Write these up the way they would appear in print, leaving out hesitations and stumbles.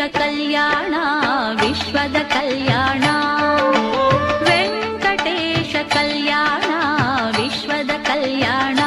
ಕಲ್ಯಾಣ ವಿಶ್ವದ ಕಲ್ಯಾಣ ವೆಂಕಟೇಶ ಕಲ್ಯಾಣ ವಿಶ್ವದ ಕಲ್ಯಾಣ.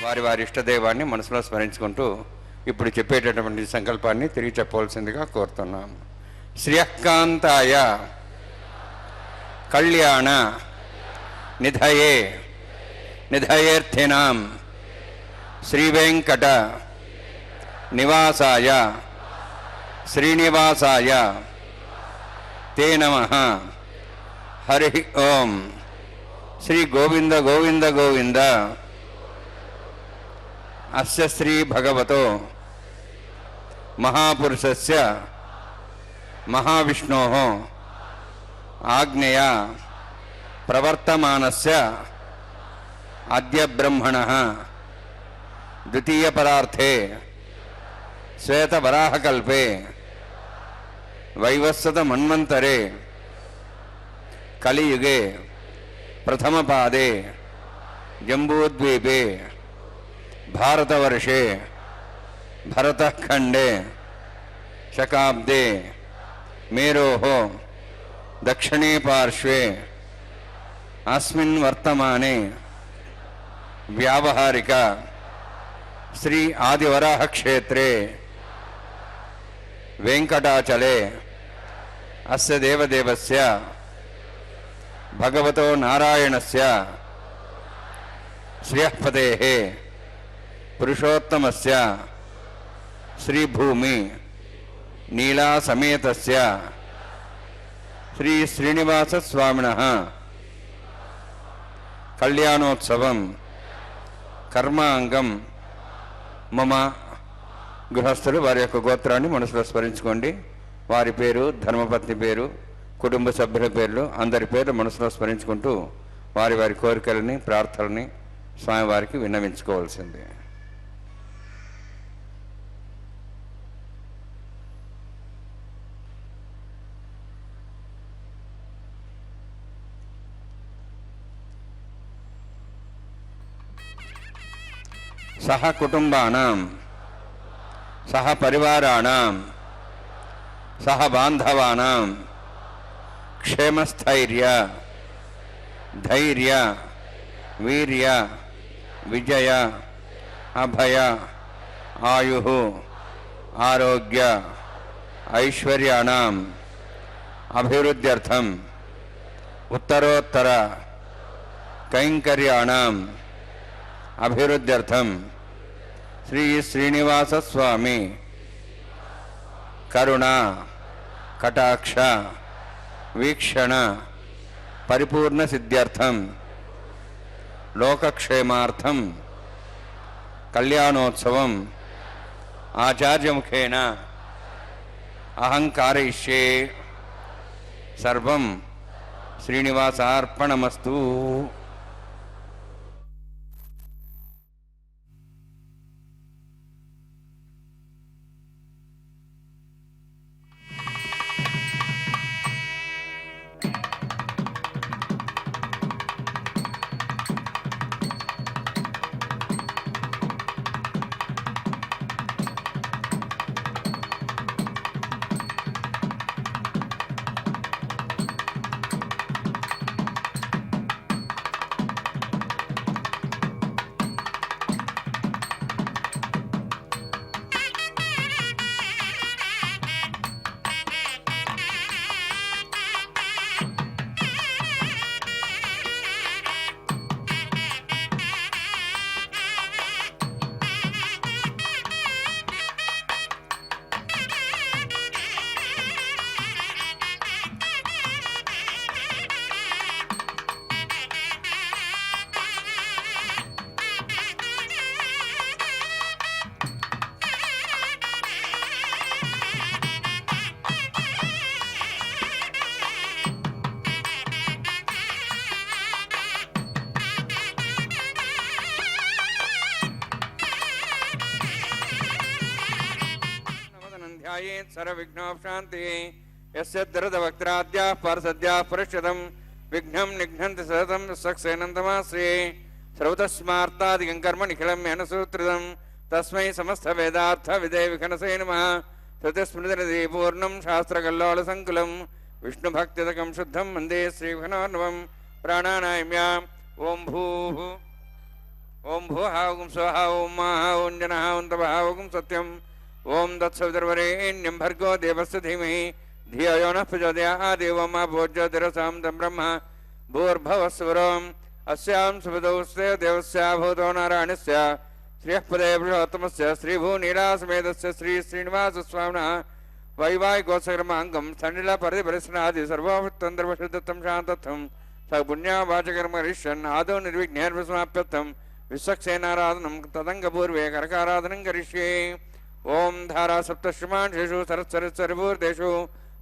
వారి వారి ఇష్టదైవాన్ని మనసులో స్మరించుకుంటూ ఇప్పుడు చెప్పేటటువంటి సంకల్పాన్ని తిరిగి చెప్పవలసిందిగా కోరుతున్నాం. శ్రియకాంతాయ కళ్యాణ నిధయే నిధయేర్థినాం శ్రీవేంకట నివాసాయ శ్రీనివాసాయ తే నమః. హరి ఓం. శ్రీ గోవింద గోవింద గోవింద. అస్య శ్రీ భగవతో మహాపురుషస్య మహావిష్ణోః ఆజ్ఞయా ప్రవర్తమానస్య అద్య బ్రహ్మణః ద్వితీయ పరార్థే శ్వేతవరాహకల్పే వైవస్వత మన్వంతరే కలియుగే ప్రథమపాదే జంబూద్వీపే భారతవర్షే భరతఖండే శకాబ్దే మేరోః దక్షిణే పార్శ్వే అస్మిన్ వర్తమానే వ్యావహారిక శ్రీ ఆదివరాహ క్షేత్రే వెంకటాచలే అస్య దేవదేవస్య భగవతో నారాయణస్య శ్రియఃపతేః పురుషోత్తమస్య శ్రీభూమి నీలా సమేతస్య శ్రీ శ్రీనివాస స్వామినః కళ్యాణోత్సవం కర్మాంగం మమ. గృహస్థులు వారి యొక్క గోత్రాన్ని మనసులో స్మరించుకోండి. వారి పేరు, ధర్మపత్ని పేరు, కుటుంబ సభ్యుల పేర్లు, అందరి పేర్లు మనసులో స్మరించుకుంటూ వారి వారి కోరికలని ప్రార్థనని స్వామివారికి విన్నవించుకోవాల్సిందే. సహ కుటుంబానాం సహ పరివారాణాం సహ బాంధవానాం క్షేమస్థైర్య ధైర్య వీర్య విజయ అభయ ఆయుః ఆరోగ్య ఐశ్వర్యాణం అభివృద్ధ్యర్థం ఉత్తరోత్తర కైంకర్యాణం అభివృద్ధ్యర్థం శ్రీ శ్రీనివాస స్వామి కరుణ కటాక్ష వీక్షణ పరిపూర్ణ సిద్ధ్యర్థం లోకక్షేమార్థం కళ్యాణోత్సవం ఆచార్యముఖేన అహం కారయిష్యే. సర్వం శ్రీనివాసార్పణమస్తు. सर्वविघ्नोपशान्ति यस्य दृढवक्त्राद्याः पार्षद्याः परिषदं विघ्नं निघ्नन्ति सततं सक्सेनन्तमाश्रे सर्वतस्मार्तादिकं कर्म निखिलं मेनसूत्रितं तस्मै समस्तवेदार्थविदे विघ्नसे नमः श्रुतिस्मृतिपूर्णं शास्त्रकल्लोलसङ्कुलं विष्णुभक्तिदकं शुद्धं वन्दे श्रीविघ्नोर्नवं प्राणानायम्या. ओं भूः ఓం భూః ఓం స్వః ఓం మహః ఓం జనః ఓం తపః ఓం సత్యం ఓం తత్సవితుర్వరేణ్యం భర్గో దేవस्य धीमहि धियो यो नः प्रचोदयात् देवो मा भोज्योतिरसां तं ब्रह्म भूर्भुवस्वरम् अस्यां सुपदौस्य देवस्य भूतो नारायणस्य श्रियः पदे पुरुषोत्तमस्य श्रीभूनीलासमेतस्य श्री श्रीनिवासस्वामिनः वैवाहिकोत्सकर्माङ्गं सण्डिलपरिपरिस्नादि सर्वोत्तन्द्रवशुद्धं शान्तत्वं सपुण्यावाचकर्मरिष्यन् आदौ निर्विघ्नेर्वसमाप्यर्थं विश्वक्सेनाराधनं तदङ्गपूर्वे करकाराधनं करिष्ये ओम धारा सप्तश्रमांशेषु सरस्वरस्वरभूर्देषु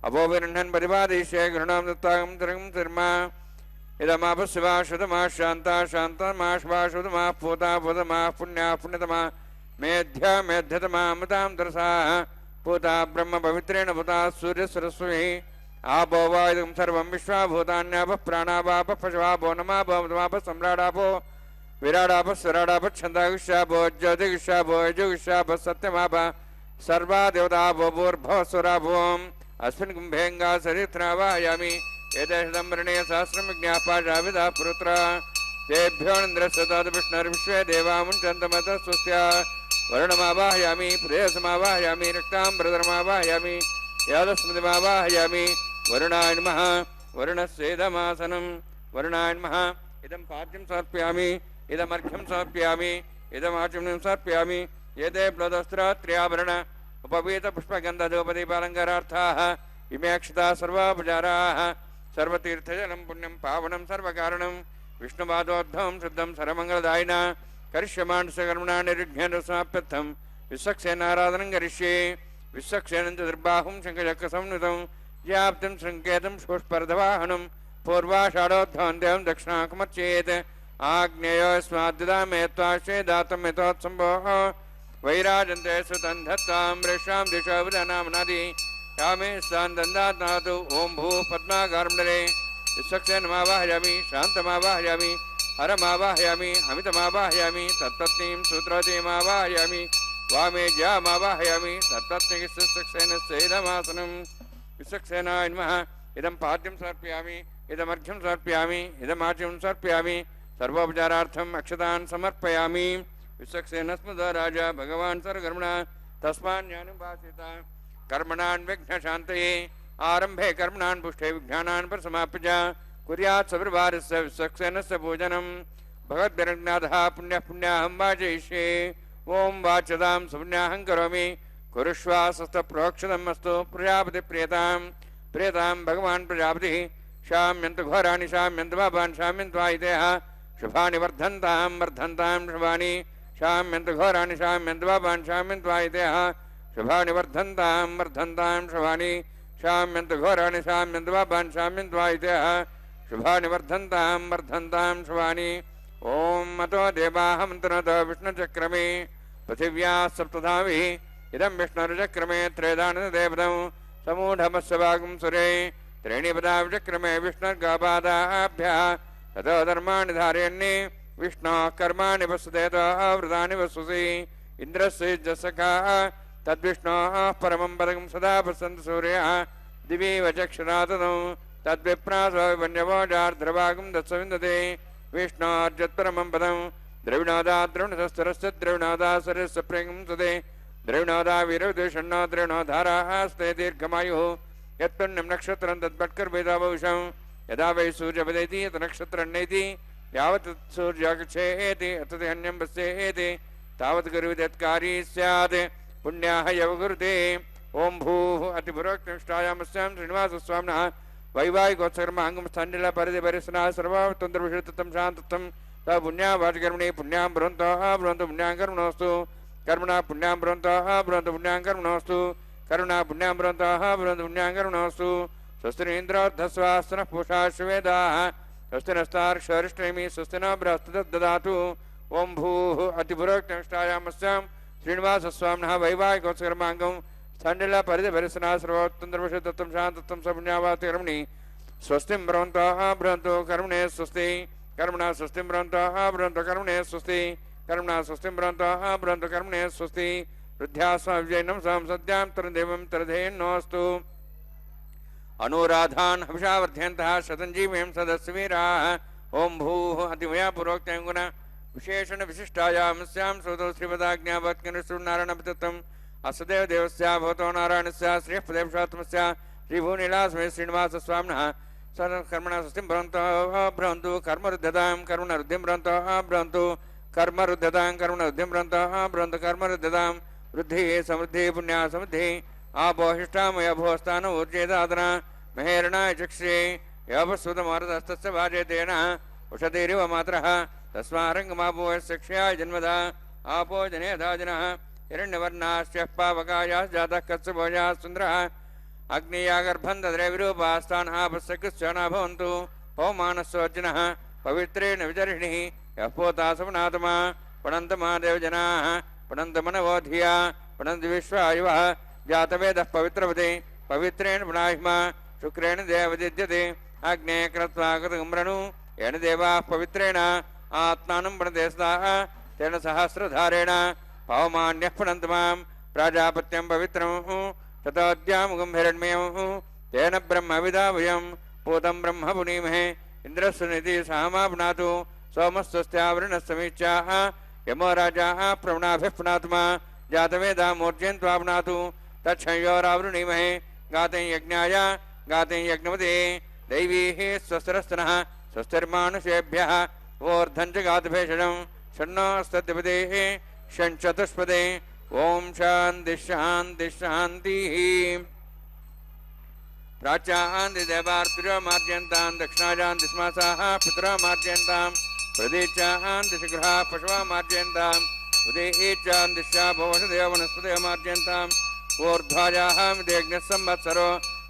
अभोभिरण्यन् परिपादयिष्ये गृणां दत्तां तिरं तिर्मा इदमापशिवा शुद्धमा शान्ता शान्तमा शिवा शुद्धमा पूता पूतमा पुण्या पुण्यतमा मेध्या मेध्यतमा अमृतां तरसा पूता ब्रह्म पवित्रेण पूता सूर्यसरस्वती आपो वा इदं सर्वं विश्वाभूतान्यापः प्राणापापः पशवापो नमापो सम्राडापो विराडापः स्वराडापः छन्दागुष्यापो ज्योतिगुष्यापो यजुगुष्यापः सत्यमापः सर्वा देवतापो भूर्भुवस्वरापोम् अस्मिन् कुम्भेऽङ्गा सरित्रावाहयामि एतेषदम्बरणे सहस्रमज्ञापाशाविदा पुरुत्र तेभ्यो इन्द्रस्य विष्णुर्विश्वे देवामुञ्चन्तमतः स्वस्य वर्णमावाहयामि प्रेयसमावाहयामि रक्ताम्बरधरमावाहयामि यादस्मृतिमावाहयामि वरुणाय नमः वरुणस्येदमासनं वरुणाय नमः इदं पाद्यं समर्पयामि इदमर्घ्यं समर्पयामि इदमाचमनं समर्पयामि एते प्लदस्त्रात्र्याभरण उपवीतपुष्पगन्धधूपदीपालङ्कारार्थाः इमे अक्षताः सर्वापचाराः सर्वतीर्थजलं पुण्यं पावनं सर्वकारणं विष्णुपादोद्भवं शुद्धं सर्वमङ्गलदायिना करिष्यमाणस्य निर्विघ्नेन समाप्यर्थं विश्वक्सेनाराधनं करिष्ये विश्वक्सेनं च दुर्बाहुं शङ्खचक्रसंयुतं व्याप्तिं शृङ्केतं पुष्परथवाहनं पूर्वाषाढोद्भवं देवं दक्षिणाकुमर्चेत् आग्नेयोस्माद्युदामे त्वाश्चे दातं यथोत्सम्भोः वैराजन्ते सुतं धत्तां वृषां दिशोभिधानामनादि यामे स्थान् दन्दात्नातु ॐ भूः पद्माकारमण्डले विश्वक्सेनमावाहयामि शान्तमावाहयामि हरमावाहयामि अमितमावाहयामि तत्पत्नीं सूत्रवतीमावाहयामि वामे ज्यामावाहयामि तत्पत्नीसेनस्यैदमासनं विश्वक्सेनाय नमः इदं पाद्यं समर्पयामि इदमर्घ्यं समर्पयामि इदमाच्यं समर्पयामि सर्वोपचारार्थम् अक्षतान् समर्पयामि विश्वक्सेनस्मृतो राजा भगवान् सर्वकर्मणा तस्मान्यानुभासित कर्मणान् विघ्नशान्तये आरम्भे कर्मणान् पुष्टे विघ्नानान् परसमाप्य च कुर्यात् सविर्भारस्य विश्वक्सेनस्य पूजनं भगवद्भिरज्ञातः पुण्यः पुण्याहं वाचयिष्ये ॐ वाच्यतां सुपुण्याहं करोमि कुरुष्वासस्तप्रोक्षतम् अस्तु प्रजापतिप्रियतां प्रियतां भगवान् प्रजापतिः शाम्यन्तु घोराणि शाम्यन्तु पापान् शाम्यन्त्वायितेः शुभानि वर्धन्तां वर्धन्तां शुभानि शाम्यन्तु घोराणि शाम्यन्तु पापान् शाम्यन्त्वायितेः शुभानि वर्धन्तां वर्धन्तां शुभानि शाम्यन्तु घोराणि शाम्यन्तु पापान् शाम्यन्त्वायितेः शुभानि वर्धन्तां वर्धन्तां शुभानि ॐ अतो देवाः मन्त्रतो विष्णुचक्रमे पृथिव्याः सप्तधाभिः इदं विष्णुर्चक्रमे त्रेदानदेवतं समूढमस्य वागुं सुरे त्रीणिपदा विचक्रमे विष्णुर्गापादाभ्यः ततो धर्माणि धारयन्नि विष्णोः कर्माणि वसुदेतो आवृतानि वसुसि इन्द्रस्य जसखाः तद्विष्णोः परमं पदं सदा पश्यन्तु सूर्यः दिवि वचक्षुरातनं तद्विप्रासो वन्यवोजार्ध्रभागं दत्सविन्दते विष्णोर्जत्परमं पदं द्रविणोदा द्रविणसस्तरस्य द्रविणोदा सरस्य प्रेमं सुते द्रविणोदा वीरविदुषण्णो द्रविणोधाराः स्ते दीर्घमायुः यत्पुण्यं नक्षत्रं तद्भट्कर्वेदावंशं यदा वै सूर्यपदेति यत् नक्षत्रन्नेति यावत् सूर्यागच्छेति अतति अन्यं पश्येति तावत् गुरुविदत्कारी स्यात् पुण्याः यवगुरुते ओं भूः अतिपुरोक्तनिष्ठायामस्यां श्रीनिवासस्वामिनः वैवाहिकोत्सकर्माङ्गं स्थण्डिलपरिधिपरिसनाः सर्वावतन्त्रविषुद्धं शान्तत्वं स पुण्यावाचकर्मणि पुण्यां ब्रुवन्तः ब्रुवन्तु पुण्यां कर्मणोऽस्तु कर्मणा पुण्यां ब्रुवन्तः ब्रुवन्तु पुण्यां कर्मणोऽस्तु करुणा पुण्यां ब्रुवन्तः ब्रुवन्तु पुण्यां कर्मणोऽस्तु स्वस्तिरीन्द्रोद्धस्वास्तनः पूषा श्वेदाः स्वस्ति नस्तार्क्षरिष्टनेमि स्वस्ति न बृहस्पतिर्ददातु ओं भूः अतिपुरोक्तनिष्ठायामस्यां श्रीनिवासस्वामिनः वैवाहिकोत्सकर्माङ्गं स्थण्डिलपरिधिपरिसनाः सर्वोत्तन्द्रविषुद्धं शान्तत्वं स पुण्यावाचकर्मणि स्वस्तिं ब्रुवन्तः ब्रुवन्तु कर्मणे स्वस्ति कर्मणा स्वस्तिं ब्रुवन्तः ब्रुवन्तु कर्मणे स्वस्ति कर्मणा स्वस्तिं ब्रुवन्तः ब्रुवन्तु कर्मणे स्वस्ति वृद्ध्यास्मविजयनं सां सद्यां तरदेवं तरधेन्नोऽस्तु अनुराधान् हविषा वर्धयन्तः शतञ्जीवीं सदस्यवीराः ओं भूः अतिमया पूर्वोक्तेन विशेषण विशिष्टायामस्यां श्रोतो श्रीमदाज्ञावत्कनिष्ठुनारायणपतित्वम् अस्देव देवस्य भवतो नारायणस्य श्रीपदेवशात्मस्य श्रीभूनीलास्मे श्रीनिवासस्वामिनः सर्वकर्मणः स्वस्तिं भ्रवन्तु कर्मरुद्धतां कर्मणरुद्धिं भ्रवन्तु कर्मरुद्धतां कर्मणरुद्धिं भ्रवन्तु कर्मरुद्धतां वृद्धिः समृद्धिः पुण्या समृद्धिः आपोहिष्ठामयभोस्तान ऊर्जेदादना महेरणाय चक्षे यवस्वतमारुतस्तस्य वाजेतेन उषतिरिव मातरः तस्मारङ्गमापोयस्यक्षयाय जन्मदा आपो जनेधाजनः हिरण्यवर्णाश्च पावकायाः जातः कत्सभोजाः सुन्दरः अग्नियागर्भं दद्रे विरूपास्तान् आपस्यकृश्च न भवन्तु पौमानस्वोज्जिनः पवित्रेण विचर्षिणिः यः पोतासमनातमा पणन्तमादेवजनाः पणन्तमनवोधिया पणन्ति विश्वायुवः जातवेदः पवित्रवते पवित्रेण पुनाहिमा शुक्रेण देवदिद्यते अग्ने कृत्वा कृतगुम्रणु येन देवाः पवित्रेण आत्मानं प्रणते सदाः तेन सहस्रधारेण पवमान्यः पुनन्ति मां प्राजापत्यं पवित्रं शतोद्यामुगं हिरण्मयं तेन ब्रह्मविदा वयं पूतं ब्रह्म पुनीमहे इन्द्रस्वनिधि सहमा पुनातु सोमस्वस्त्यावृणस्समीच्याः यमो राजाः प्रवणाभिः पुनात्मा जातवेदा मूर्जयन्त्वा पुनातु तच्छयोरावृणीमहे गातें यज्ञाय गातें यज्ञवते दैवीः स्वस्तिरस्तनः स्वस्तिर्मानुषेभ्यः ऊर्ध्वं च गातभेषजं षण्णोस्तद्विपदेः षण्चतुष्पदे ओम शांति शांति शांतिः प्राच्यान्ति देवार्पिरो मार्जयन्तां दक्षिणाजान्ति स्मासाः पितरो मार्जयन्तां प्रदीचान्ति शिखराः पशवः मार्जयन्ताम् उदेहीचान्दिश्या भवषदेव वनस्पतयो मार्जयन्ताम् ऊर्ध्वाजाः मिदेग्निः संवत्सरो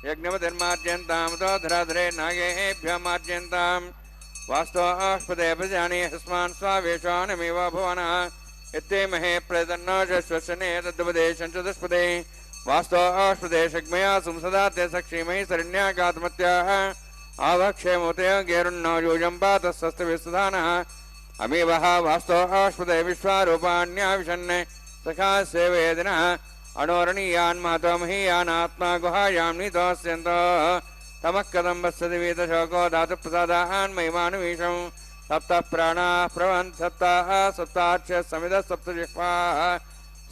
यज्ञवतिर्मार्जयन्ताम् उदोधराधरे नागेभ्यः मार्जयन्ताम् वास्तवास्पदे प्रजाने हस्मान् स्वावेशानमेव भुवनः इत्ते महे प्रदन्नो शश्वशने तद्वदे शञ्चतुष्पदे वास्तवास्पदे शग्मया सुंसदा ते सक्षीमहि शरण्यागात्मत्याः आवक्षेमोते गेरुन्नो यूजं पातस्तस्तविस्तधानः अमीवः वास्तवास्पदे विश्वारूपाण्याविशन् सखा सेवेदिनः अणोरणीयान् महतोमहीयानात्मा गुहायां नीतोऽस्यन्तो तमः कथं वत्सति वीतशोको धातुप्रसादान् महिमानुमीशं सप्त प्राणाः प्रवन् सप्ताः सप्ताच्च समिदः सप्तजिह्वाः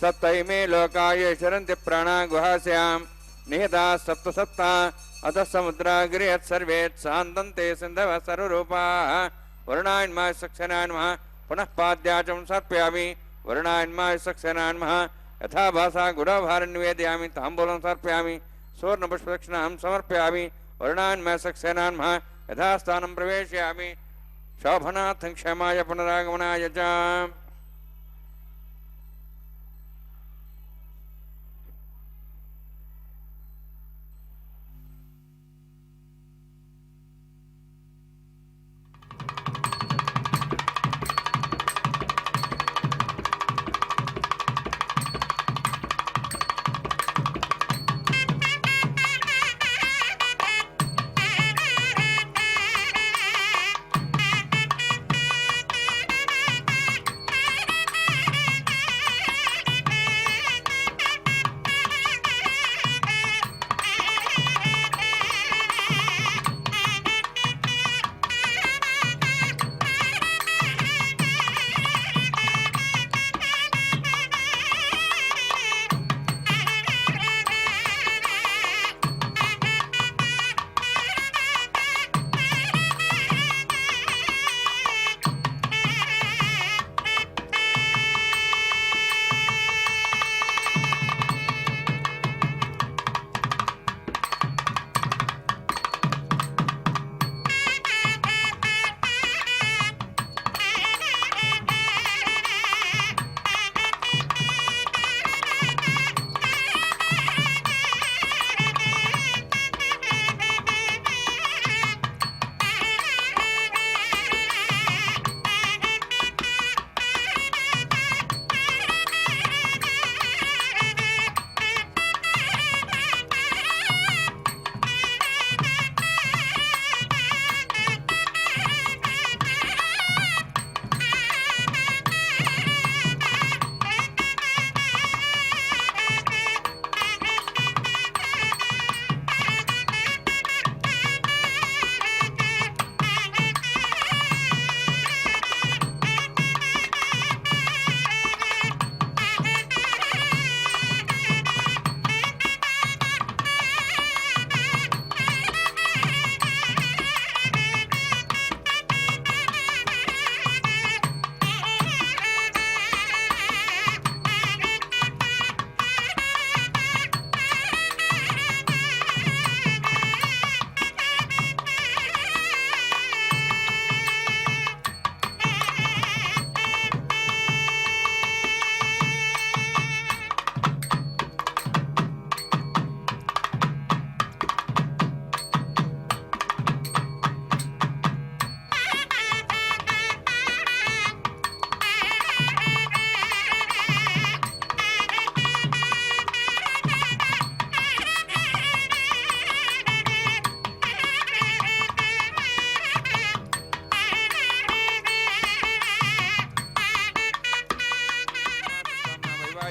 सप्त इमे लोकाय शरन्ति प्राणा गुहास्यां निहिताः सप्त सप्ता अतः समुद्रागिरियत् सर्वे सान्तन्ते सिन्धवः सर्वरूपाः वरुणायन्माय सक्सेनान्मः पुनः पाद्याचं सर्पयामि वरुणायन्माय सक्सेनान्मः यथा भासा गुडाभारं निवेदयामि ताम्बूलं समर्पयामि सुवर्णपुष्पदक्षिणां समर्पयामि वरुणान्मय सक्सेनान्मः यथा स्थानं प्रवेशयामि शोभनार्थं क्षमाय पुनरागमनाय च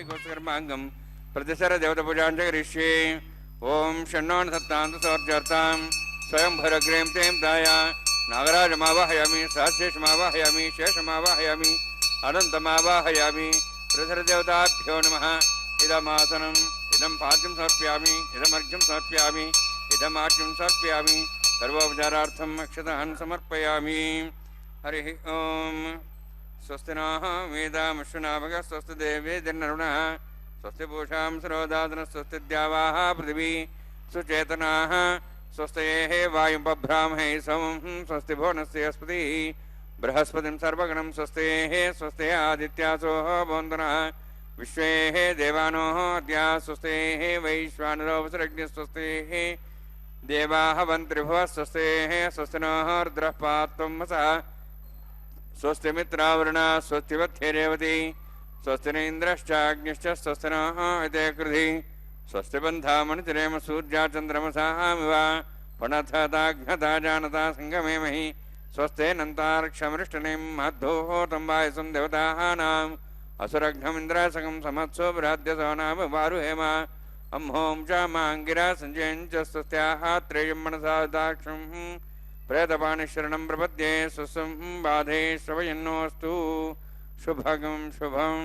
गोस्कर्मांगम प्रतिसर देवता पूजां च करिष्ये। ओम शन्नो सत्तां सौर्जार्तां स्वयं भरग्रें तें दाया नागराजमावाहयामि सहस्रेशमावाहयामि शेषमावाहयामि अनन्तमावाहयामि प्रसरदेवताभ्यो नमः। इदमासनम् इदं पाद्यं समर्पयामि इदमर्घ्यं समर्पयामि इदमार्घ्यं समर्पयामि सर्वोपचारार्थम् अक्षतान् समर्पयामि। हरिः ओम। स्वस्ति नः वेदामश्वनाभगः स्वस्ति देवेर्नरुणः स्वस्ति पूषां सरोदादनः स्वस्ति द्यावाः पृथिवी सुचेतनाः स्वस्तेः वायुपभ्रामहे समं स्वस्ति भुवनस्य अस्पतिः बृहस्पतिं सर्वगणं स्वस्तेः स्वस्ते आदित्यासोः भवन्तुनः विश्वेः देवानोः अद्या स्वस्तेः वैश्वानरोपसरग्निः स्वस्तेः देवाः वन्त्रिभुवः स्वस्तेः स्वस्ति नः रुद्रः पात्वं वसः स्वस्ति मित्रावरुणा स्वस्ति वत्थेरेवती स्वस्ति न इन्द्रश्चाग्निश्च स्वस्ति नः इते कृधि स्वस्ति बन्धामणितिरेम सूर्या चन्द्रमसामिव पणथताघ्नता जानता सङ्गमेमहि स्वस्ते नन्तार्क्षमृष्टनिं महद्धोः तम्बायसं देवतानाम् असुरघ्नमिन्द्रासकं समत्सो बृहद्यसो नाम वारुहेम अम्हों च माङ्गिरा सञ्जयं च स्वस्त्याः त्रेयं मनसा दाक्षं प्रेतपाणिशरणं प्रपद्ये स्वस्वं बाधे श्रवयन्नोऽस्तु शुभगं शुभम्।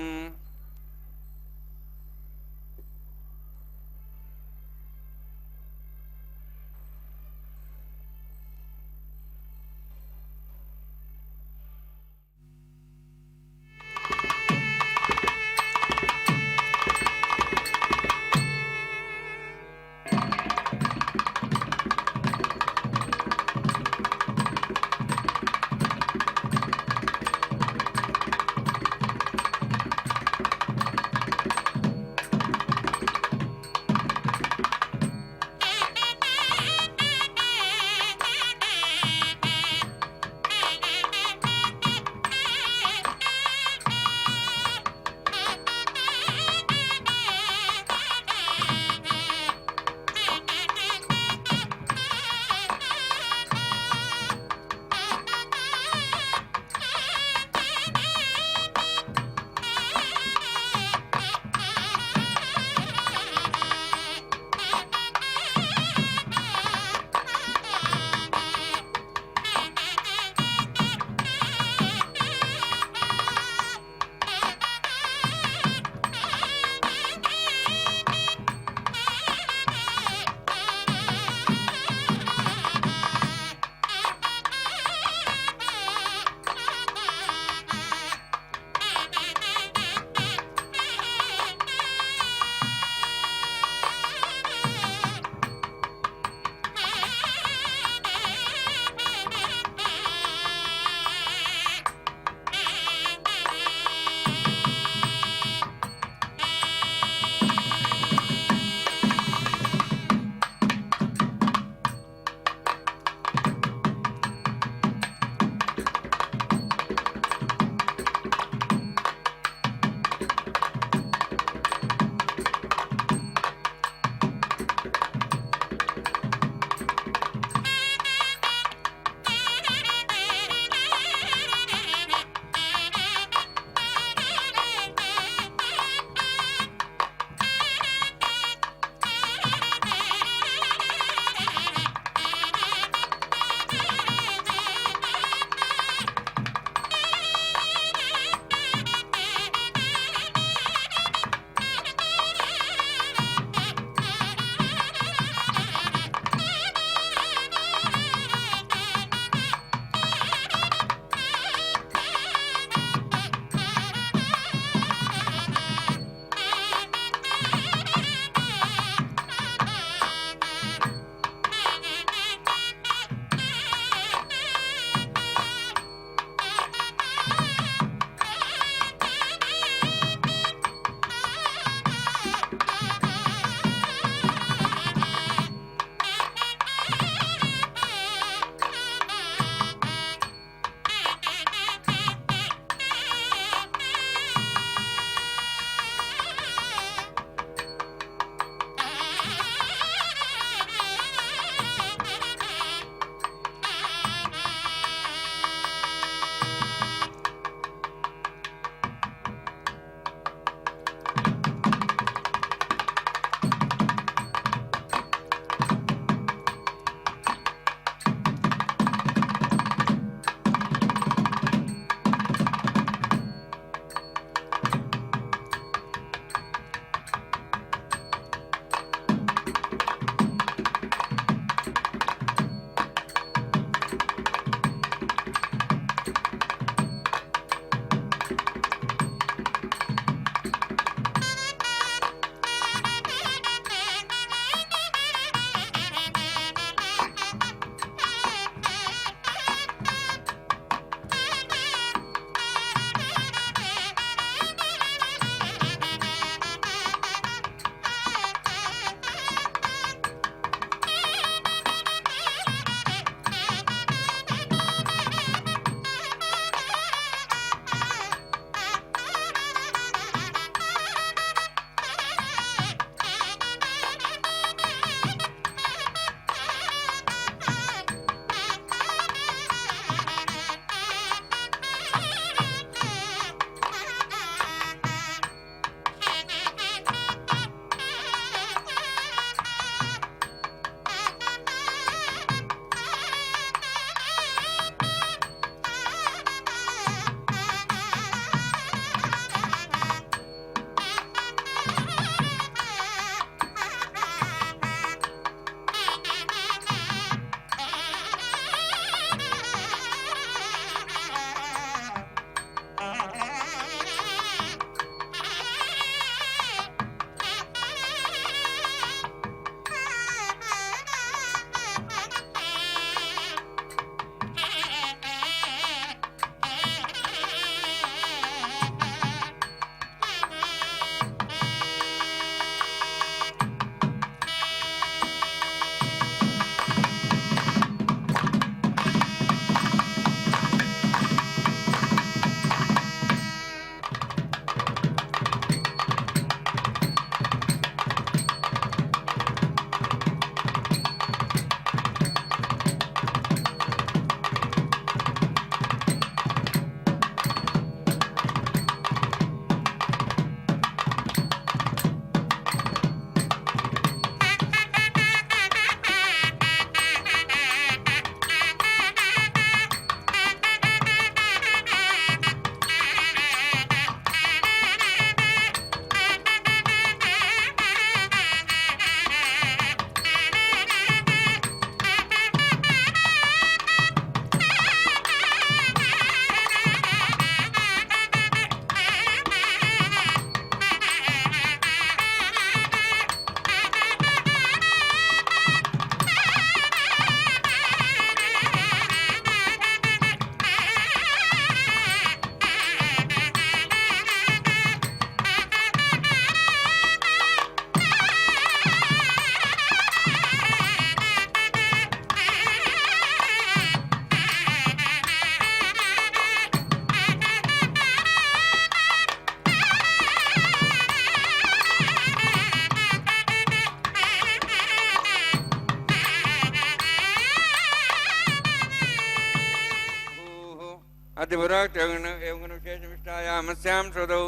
विशेषमिष्टायामस्यां श्रुतौ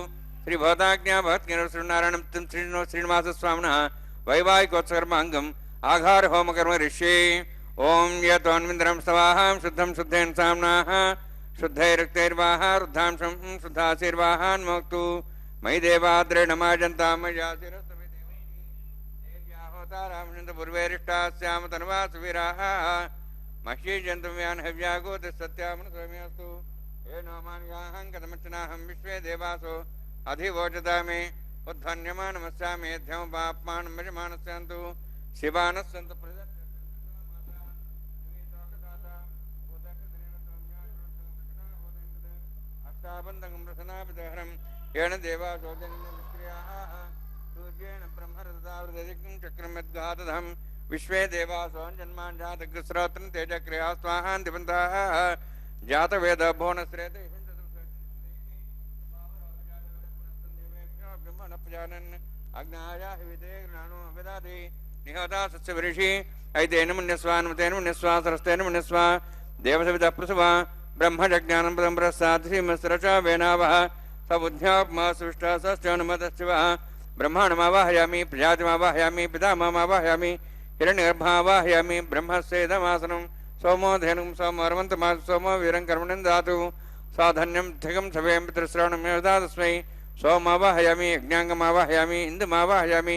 श्रीभवताज्ञा भवत्कृष्णनारायणं श्रीनिवासस्वामिनः वैवाहिकोत्सर्माङ्गम् आघार होमकर्म ऋष्ये ओं यत्वन्विन्द्रं सवाहां शुद्धं शुद्धेन साम्नाः शुद्धैरुक्तैर्वाः रुद्धांशं शुद्धाशीर्वाहान् मोक्तु मयि देवाद्रेण माजन्तां मय्याहोतारामपूर्वेरिष्टास्याम तन्वासुवीराः मह्यीजन्तुम्यान् हव्यागोतिसत्यामनुस्वाम्यस्तु ये नो मान्याहं कथमर्चनाहं विश्वे देवासो अधिवोचता मे उद्धन्यमानमस्यामि ध्यमपाप्मानं यजमानस्यन्तु शिवानस्सन्तु अष्टाबन्धकं रसनापितहरं येन देवासो जन्मनिष्क्रियाः सूर्येण ब्रह्मरथावृतदिक्ं चक्रं यद्घातधं विश्वे देवासो जन्मान् जातकृस्रोत्रं तेजक्रिया स्वाहान् दिवन्ताः जातवेद भुवनश्रेते अग्नायाहिविदेर्नानो निहता सस्यवृषि ऐतेन मुन्यस्वान्मतेन मुन्यस्वा सरस्तेन मुन्यस्वा देवसवितः प्रसवा ब्रह्मजज्ञानं पदं प्रसादश्रीमस्रचा वेनावः सबुद्ध्यात्मा सृष्टा सश्चानुमतश्चिवः ब्रह्माणमावाहयामि प्रजातिमावाहयामि पितामहमावाहयामि हिरण्यगर्भावाहयामि ब्रह्मस्येदमासनं सोमो धेनुं सोमोर्वन्तमा सोमो वीरं कर्मणं दातु साधन्यं धिगं सवें पितृश्रवणमेव दातस्मै सोमावाहयामि यज्ञाङ्गमावाहयामि इन्दुमावाहयामि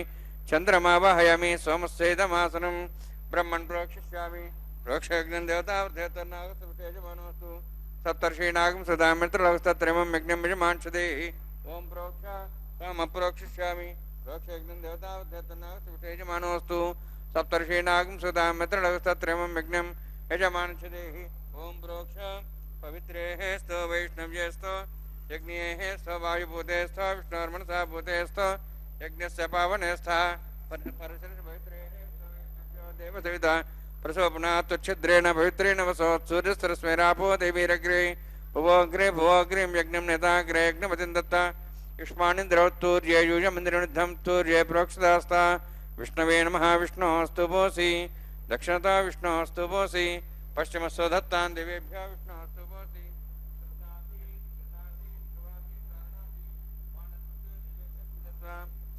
चन्द्रमावाहयामि सोमस्येदमासनं ब्रह्मन् प्रोक्षिष्यामि प्रोक्षयज्ञं देवतावृद्धेतन्नागतयजमानोऽस्तु सप्तर्षीणागं सदा मित्रलोकस्तत्रयमं यज्ञं यजमांसते ओं प्रोक्ष सोमप्रोक्षिष्यामि प्रोक्षयज्ञं देवतावृद्धेतन्नागतयजमानोऽस्तु सप्तर्षीणागं सदा मित्रलोकस्तत्रयमं यज्ञं यजमांसते ओं प्रोक्ष पवित्रेः स्तो वैष्णव्यस्तो यज्ञेः स्तो वायुभूतेस्थ विष्णोर्मनसा भूतेस्थ यज्ञस्य पावनेस्था देवसविता प्रसोपना तुच्छिद्रेण पवित्रेण वसो सूर्यस्तरस्मैरापो देवीरग्रे भुवोग्रे भुवोग्रीं यज्ञं नेताग्रे यज्ञपतिं दत्ता युष्मानिन्द्रौत्तूर्ये यूयमन्दिरनिद्धं तूर्ये प्रोक्षदास्ता विष्णवे नमः विष्णोऽस्तु भोसि दक्षिणता विष्णोऽस्तु भोसि पश्चिमस्व दत्तान् देवेभ्यः विष्णोऽस्तु भोसि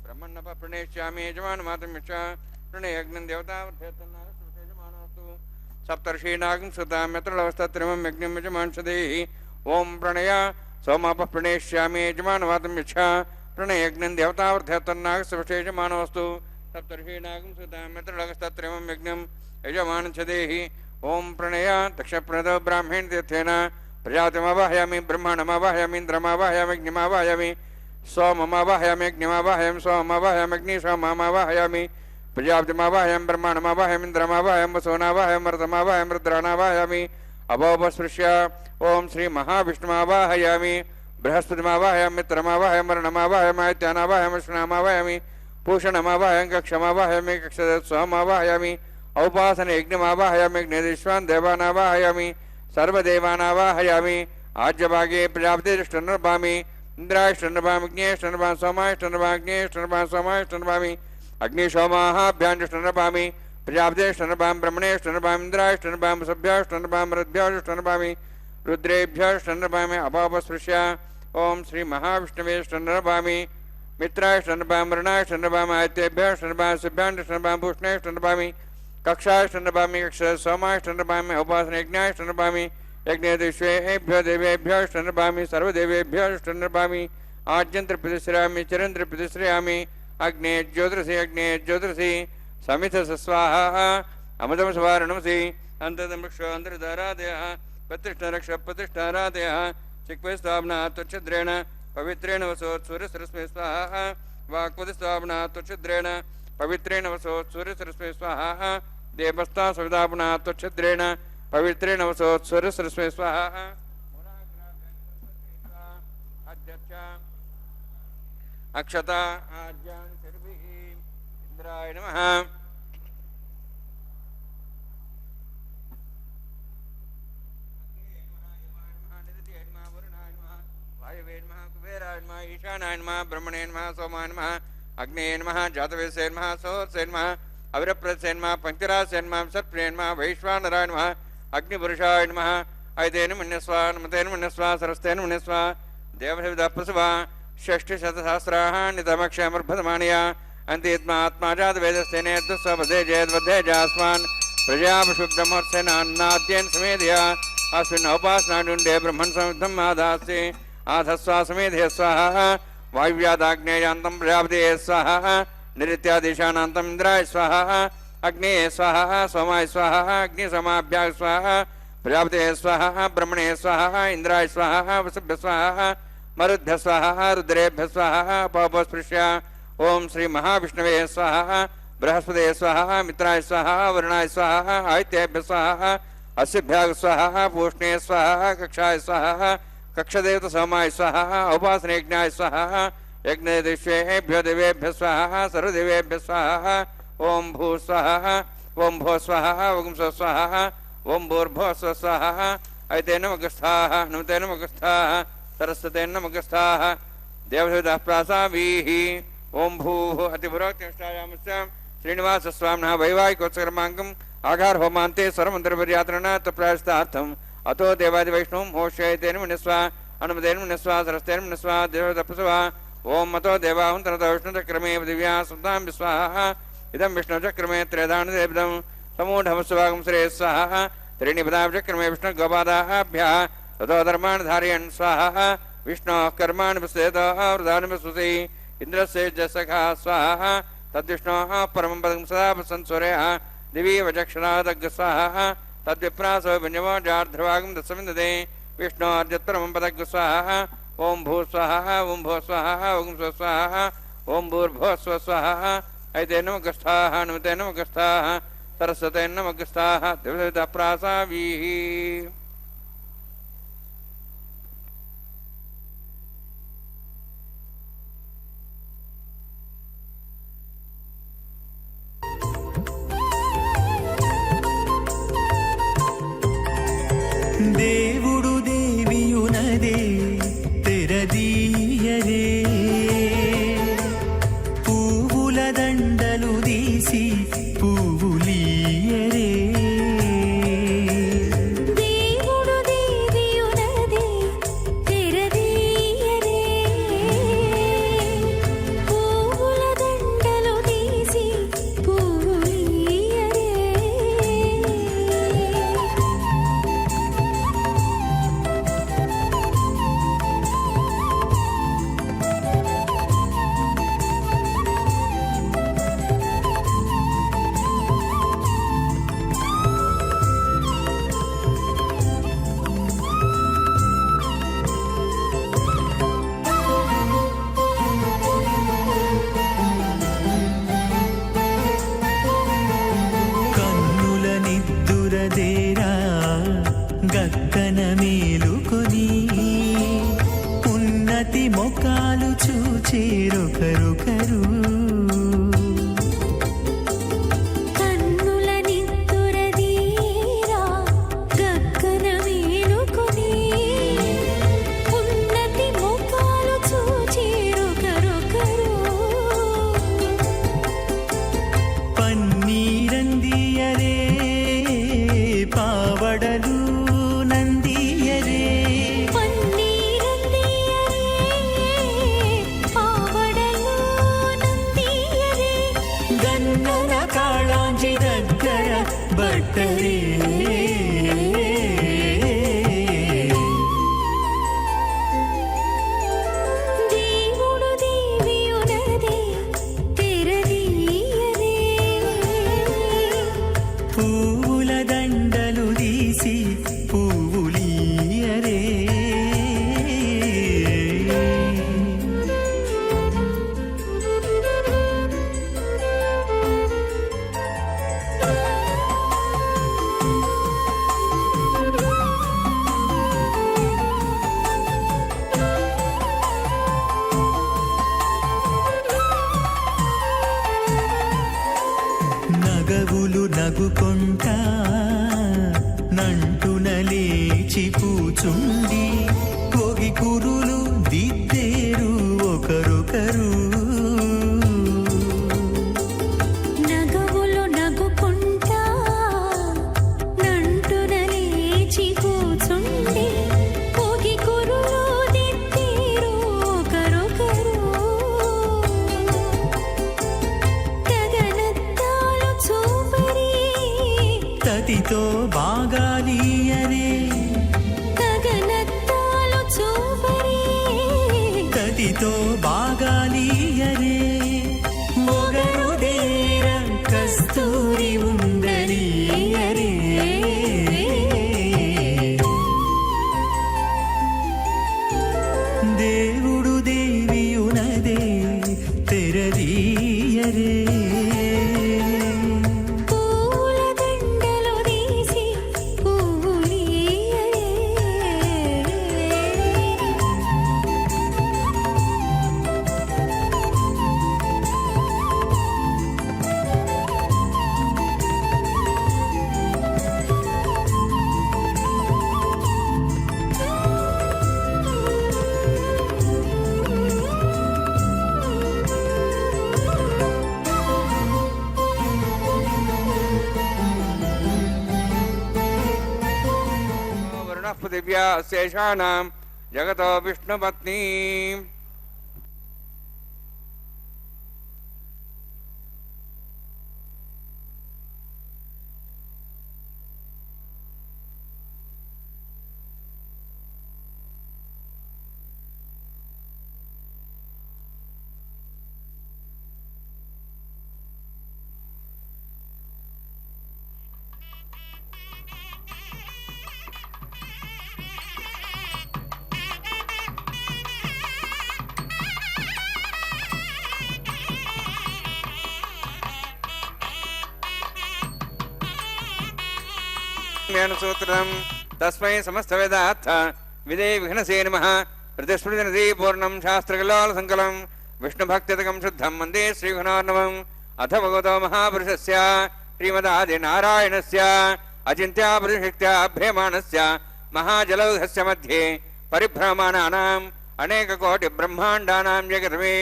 ब्रह्मण्ण प्रणेष्यामि यजमानमातमिच्छ प्रणयज्ञं देवतावृद्धेतन्नागतयजमानोऽस्तु सप्तर्षीणागं सुतां यत्रलवस्तत्रयमं यज्ञं यजमांसदेः ओं प्रणय सोमापः प्रणेष्यामि यजमानमातमिच्छ प्रणयज्ञं देवतावृद्धेतन्नागतयजमानोऽस्तु सप्तर्षीणागं सुतां यत्रलवस्तत्रयमं यज्ञं यजमानच्छदेः ओं प्रणय दक्षप्रणतो ब्राह्मण तीर्थेन प्रजातिमावाहयामि ब्रह्माणमावाहयामि इन्द्रमावाहयामि अग्निमावाहयामि सोममावाहयामि अग्निमावाहयामि सोममावाहयामि अग्निसोममावाहयामि प्रजापतिमावाहयामि ब्रह्माणमावाहयामि इन्द्रमावाहयामि वसोनावाहयामि मरुतमावाहयामि रुद्राणावाहयामि अभोपस्पृश्य ओं श्री महाविष्णुमावाहयामि बृहस्पतिमावाहयामि मित्रमावाहयामि वरुणमावाहयामि आदित्यानावाहयामि कृष्णमावाहयामि पूषणमावाहयामि कक्षमावाहयामि कक्षदत्सोमावाहयामि औपासन यज्ञमावाहयामि अग्निदेश्वान् देवानावाहयामि सर्वदेवानावाहयामि आज्यभागे प्रजापतिष्ठन्नर्भामि इन्द्राष्टन्नर्भामि अग्नेष्टन्नर्भामि सोमाष्टन्नर्भामि सोमाष्टन्नर्भामि अग्निशोमाहाभ्याञ्जष्टन्नर्भामि प्रजापतिष्ठन्नर्भामि ब्रह्मणेष्टन्नर्भामि इन्द्राष्टन्नर्भामि सभ्याष्टन्नर्भामि रुद्भ्याष्टन्नर्भामि रुद्रेभ्यष्टन्नर्भामि अपापस्पृश्य ओं श्री महाविष्णवेष्टन्नर्भामि मित्राष्टन्नर्भामि वरुणाष्टन्नर्भामि आदित्येभ्यष्टन्नर्भामि सिभ्याण्टन्नर्भामि भूषणेष्टन्नर्भामि कक्षाष्टन्नर्भामि कक्ष सोमाष्टन्नर्भामि औपासनयज्ञाष्टन्नर्भामि यज्ञेभ्यो देवेभ्यष्टन्नर्भामि सर्वदेवेभ्यष्टन्नर्भामि आज्यन्त्रप्रतिश्रयामि चिरन्त्रप्रतिश्रयामि अग्ने ज्योतिषि समितस्वाहा अमृतं स्वारणमसि अन्तर्वृक्षो अन्तर्धारादयः प्रतिष्ठारक्षप्रतिष्ठारादयः चिक्वैस्तापना त्वच्छिद्रेण पवित्रेण वसो सूर्यसरस्मै स्वाहा वाक्पतिस्तापना त्वच्छिद्रेण पवित्रेण वसो सूर्यसरस्मै स्वाहा देवस्ता सवितापना त्वच्छिद्रेण पवित्रेण वसो सूर्यसरस्मै स्वाहा अक्षता आज्यान् सर्वैः इंद्राय नमः ईशानाय नमः ब्रह्मणे नमः सोमाय नमः अग्नेय नमः जातवेदसे नमः सोत्से नमः अविरप्रसे नमः पंचरासे नमः सत्प्रिये नमः वैश्वानराय नमः अग्निपुरुषाय नमः ఐతేన మన్యస్వ నమతేన మన్యస్వ సరస్తేన మన్యస్వ దేవదేవత ప్రసవ షష్ఠిశతసహస్రాన్నితమక్షమర్భతమానయ అంతేత్మాత్మాజాత వేదస్తేనే దుస్సపదే జయద్వదే జాస్మాన్ ప్రజాపశుబ్రహ్మర్సేనాన్నాద్యేన సಮೇಧಯ अस्मिन् औपासनाडुण्डे ब्रह्मन् समिद्धम् आधास्ति आधस्वा समेधे स्वाहा वायुव्यादाग्नेयान्तं प्रजापते स्वाहा निरित्यादिशानान्तं इन्द्राय स्वाहा अग्ने स्वाहा सोमाय स्वाहा अग्निसमाभ्याः स्वाहा प्रजापते स्वाहा ब्रह्मणे स्वाहा इंद्राय स्वाहा वसुभ्य स्वाहा मरुद्भ्य स्वाहा रुद्रेभ्य स्वाहा पवस्पृश्य ओं श्री महाविष्णवे स्वाहा बृहस्पते स्वाहा मित्राय स्वाहा वरुणाय स्वाहा आदित्येभ्य स्वाहा अस्यभ्यः स्वाहा पूष्णे स्वाहा कक्षाय स्वाहा कक्षदेवत सोमाय स्वाहा उपासनेज्ञाय स्वाहा यज्ञदेवेभ्यो देवेभ्य स्वाहा सर्वदेवेभ्य स्वाहा ओं भू स्वाहा ओं भो स्वाहा ओं स्व स्वाहा ओं भूर्भो स्व स्वाहा ऐतेन मगस्थाः नमतेन मगस्थाः सरस्वतेन मगस्थाः देवदेवताः प्रासावीः ओं भूः अतिपुरोक्तिष्ठायामस्य श्रीनिवासस्वामिनः वैवाहिकोत्सवकर्माङ्गम् आघार होमान्ते सर्वमन्त्रपर्यात्रणा तत्प्रायश्चित्तार्थम् अतो देवादिवैष्णवं होष्येतेन मन्यस्व अनुमतेन मन्यस्व सरस्तेन मन्यस्व देवदप्रसव ओं मतो देवाहुन्तरतो विष्णुचक्रमे दिव्या सुतां विस्वाहा इदं विष्णुचक्रमे त्रेधानुदेवदं समूढमस्वागं श्रेय स्वाहा त्रीणिपदाचक्रमे विष्णुगोपादाभ्यः ततो धर्मान् धारयन् स्वाहा विष्णोः कर्माणि पश्येतो वृदानि पश्यसि इन्द्रस्य जसखा स्वाहा तद्विष्णोः परमं पदं सदा संसूरयः दिवी वचक्षणादग् स्वाहा तद्विप्रासो विन्यमोजार्ध्रवागं दशमिन्दते विष्णोर्जत्परमं पदग् स्वाहा ओं भू स्वाहा ओं भो स्वाहा ओं स्व स्वाहा ओं भूर्भो स्व स्वाहा ऐतेन मगस्थाः नमतेन मगस्थाः सरस्वतेन मगस्थाः देवदेवता प्रासावीः దేవుడు దేవియునదే తెరదీయరే పువ్వుల దండలు తీసి పువ్వులీయరే దేవుడు దేవియునదే తెరదీయరే పువ్వుల దండలు తీసి పువ్వులీయరే కన్నుల నిద్దురదేరా గక్కన మేలుకొని ఉన్నతి మొకాలు చూచేరొకరొకరు కన్నుల నిద్దురదీరా గగ్గన మేలుకొని ఉన్నతి ముఖాలు చూచేరొకరొకరు పన్నీరందియరే పావడలు నందియరే పన్నీరందియరే పావడలు నందియరే గన్నన కాళాంజి దగ్గర బట్టరే దేవుడు దేవియునదే తెరదీయరే పువ్వుల దండలు తీసి పువ్వులీయరే నగవులు నగుకొంటా నంటున లేచి కూచుండి పొగి కురులు దిద్దేరు ఒకరొకరు నగవులు నగుకుంటా నంటున లేచి కూచుండి తదితో బాగాలీయరే గగనత్తాలు చూపరే తదితో బాగాలీయరే మొగరుదేర కస్తూరి ఉండలీయరే దేవుడు దేవియునదే తెరదీయరే పూల దండలు తీసి పువ్వులీయరే వరుణః పృథివ్యా శేషానాం జగతో విష్ణుపత్ని. సూత్రం తస్మై సమస్త వేదార్థ విదే విఘ్నసే నమః. ప్రతిస్మృతి పూర్ణం శాస్త్రకల్లోల సంకలం విష్ణుభక్తితకం శుద్ధం వందే శ్రీగుణార్ణవం. అథ భగవతో మహాపురుషస్య శ్రీమదాది నారాయణస్య అచింత్యా పరిశక్త్యా భ్రియమాణస్య మహాజలౌఘస్య మధ్యే పరిభ్రమాణానాం అనేక కోటి బ్రహ్మాండానాం జగతమే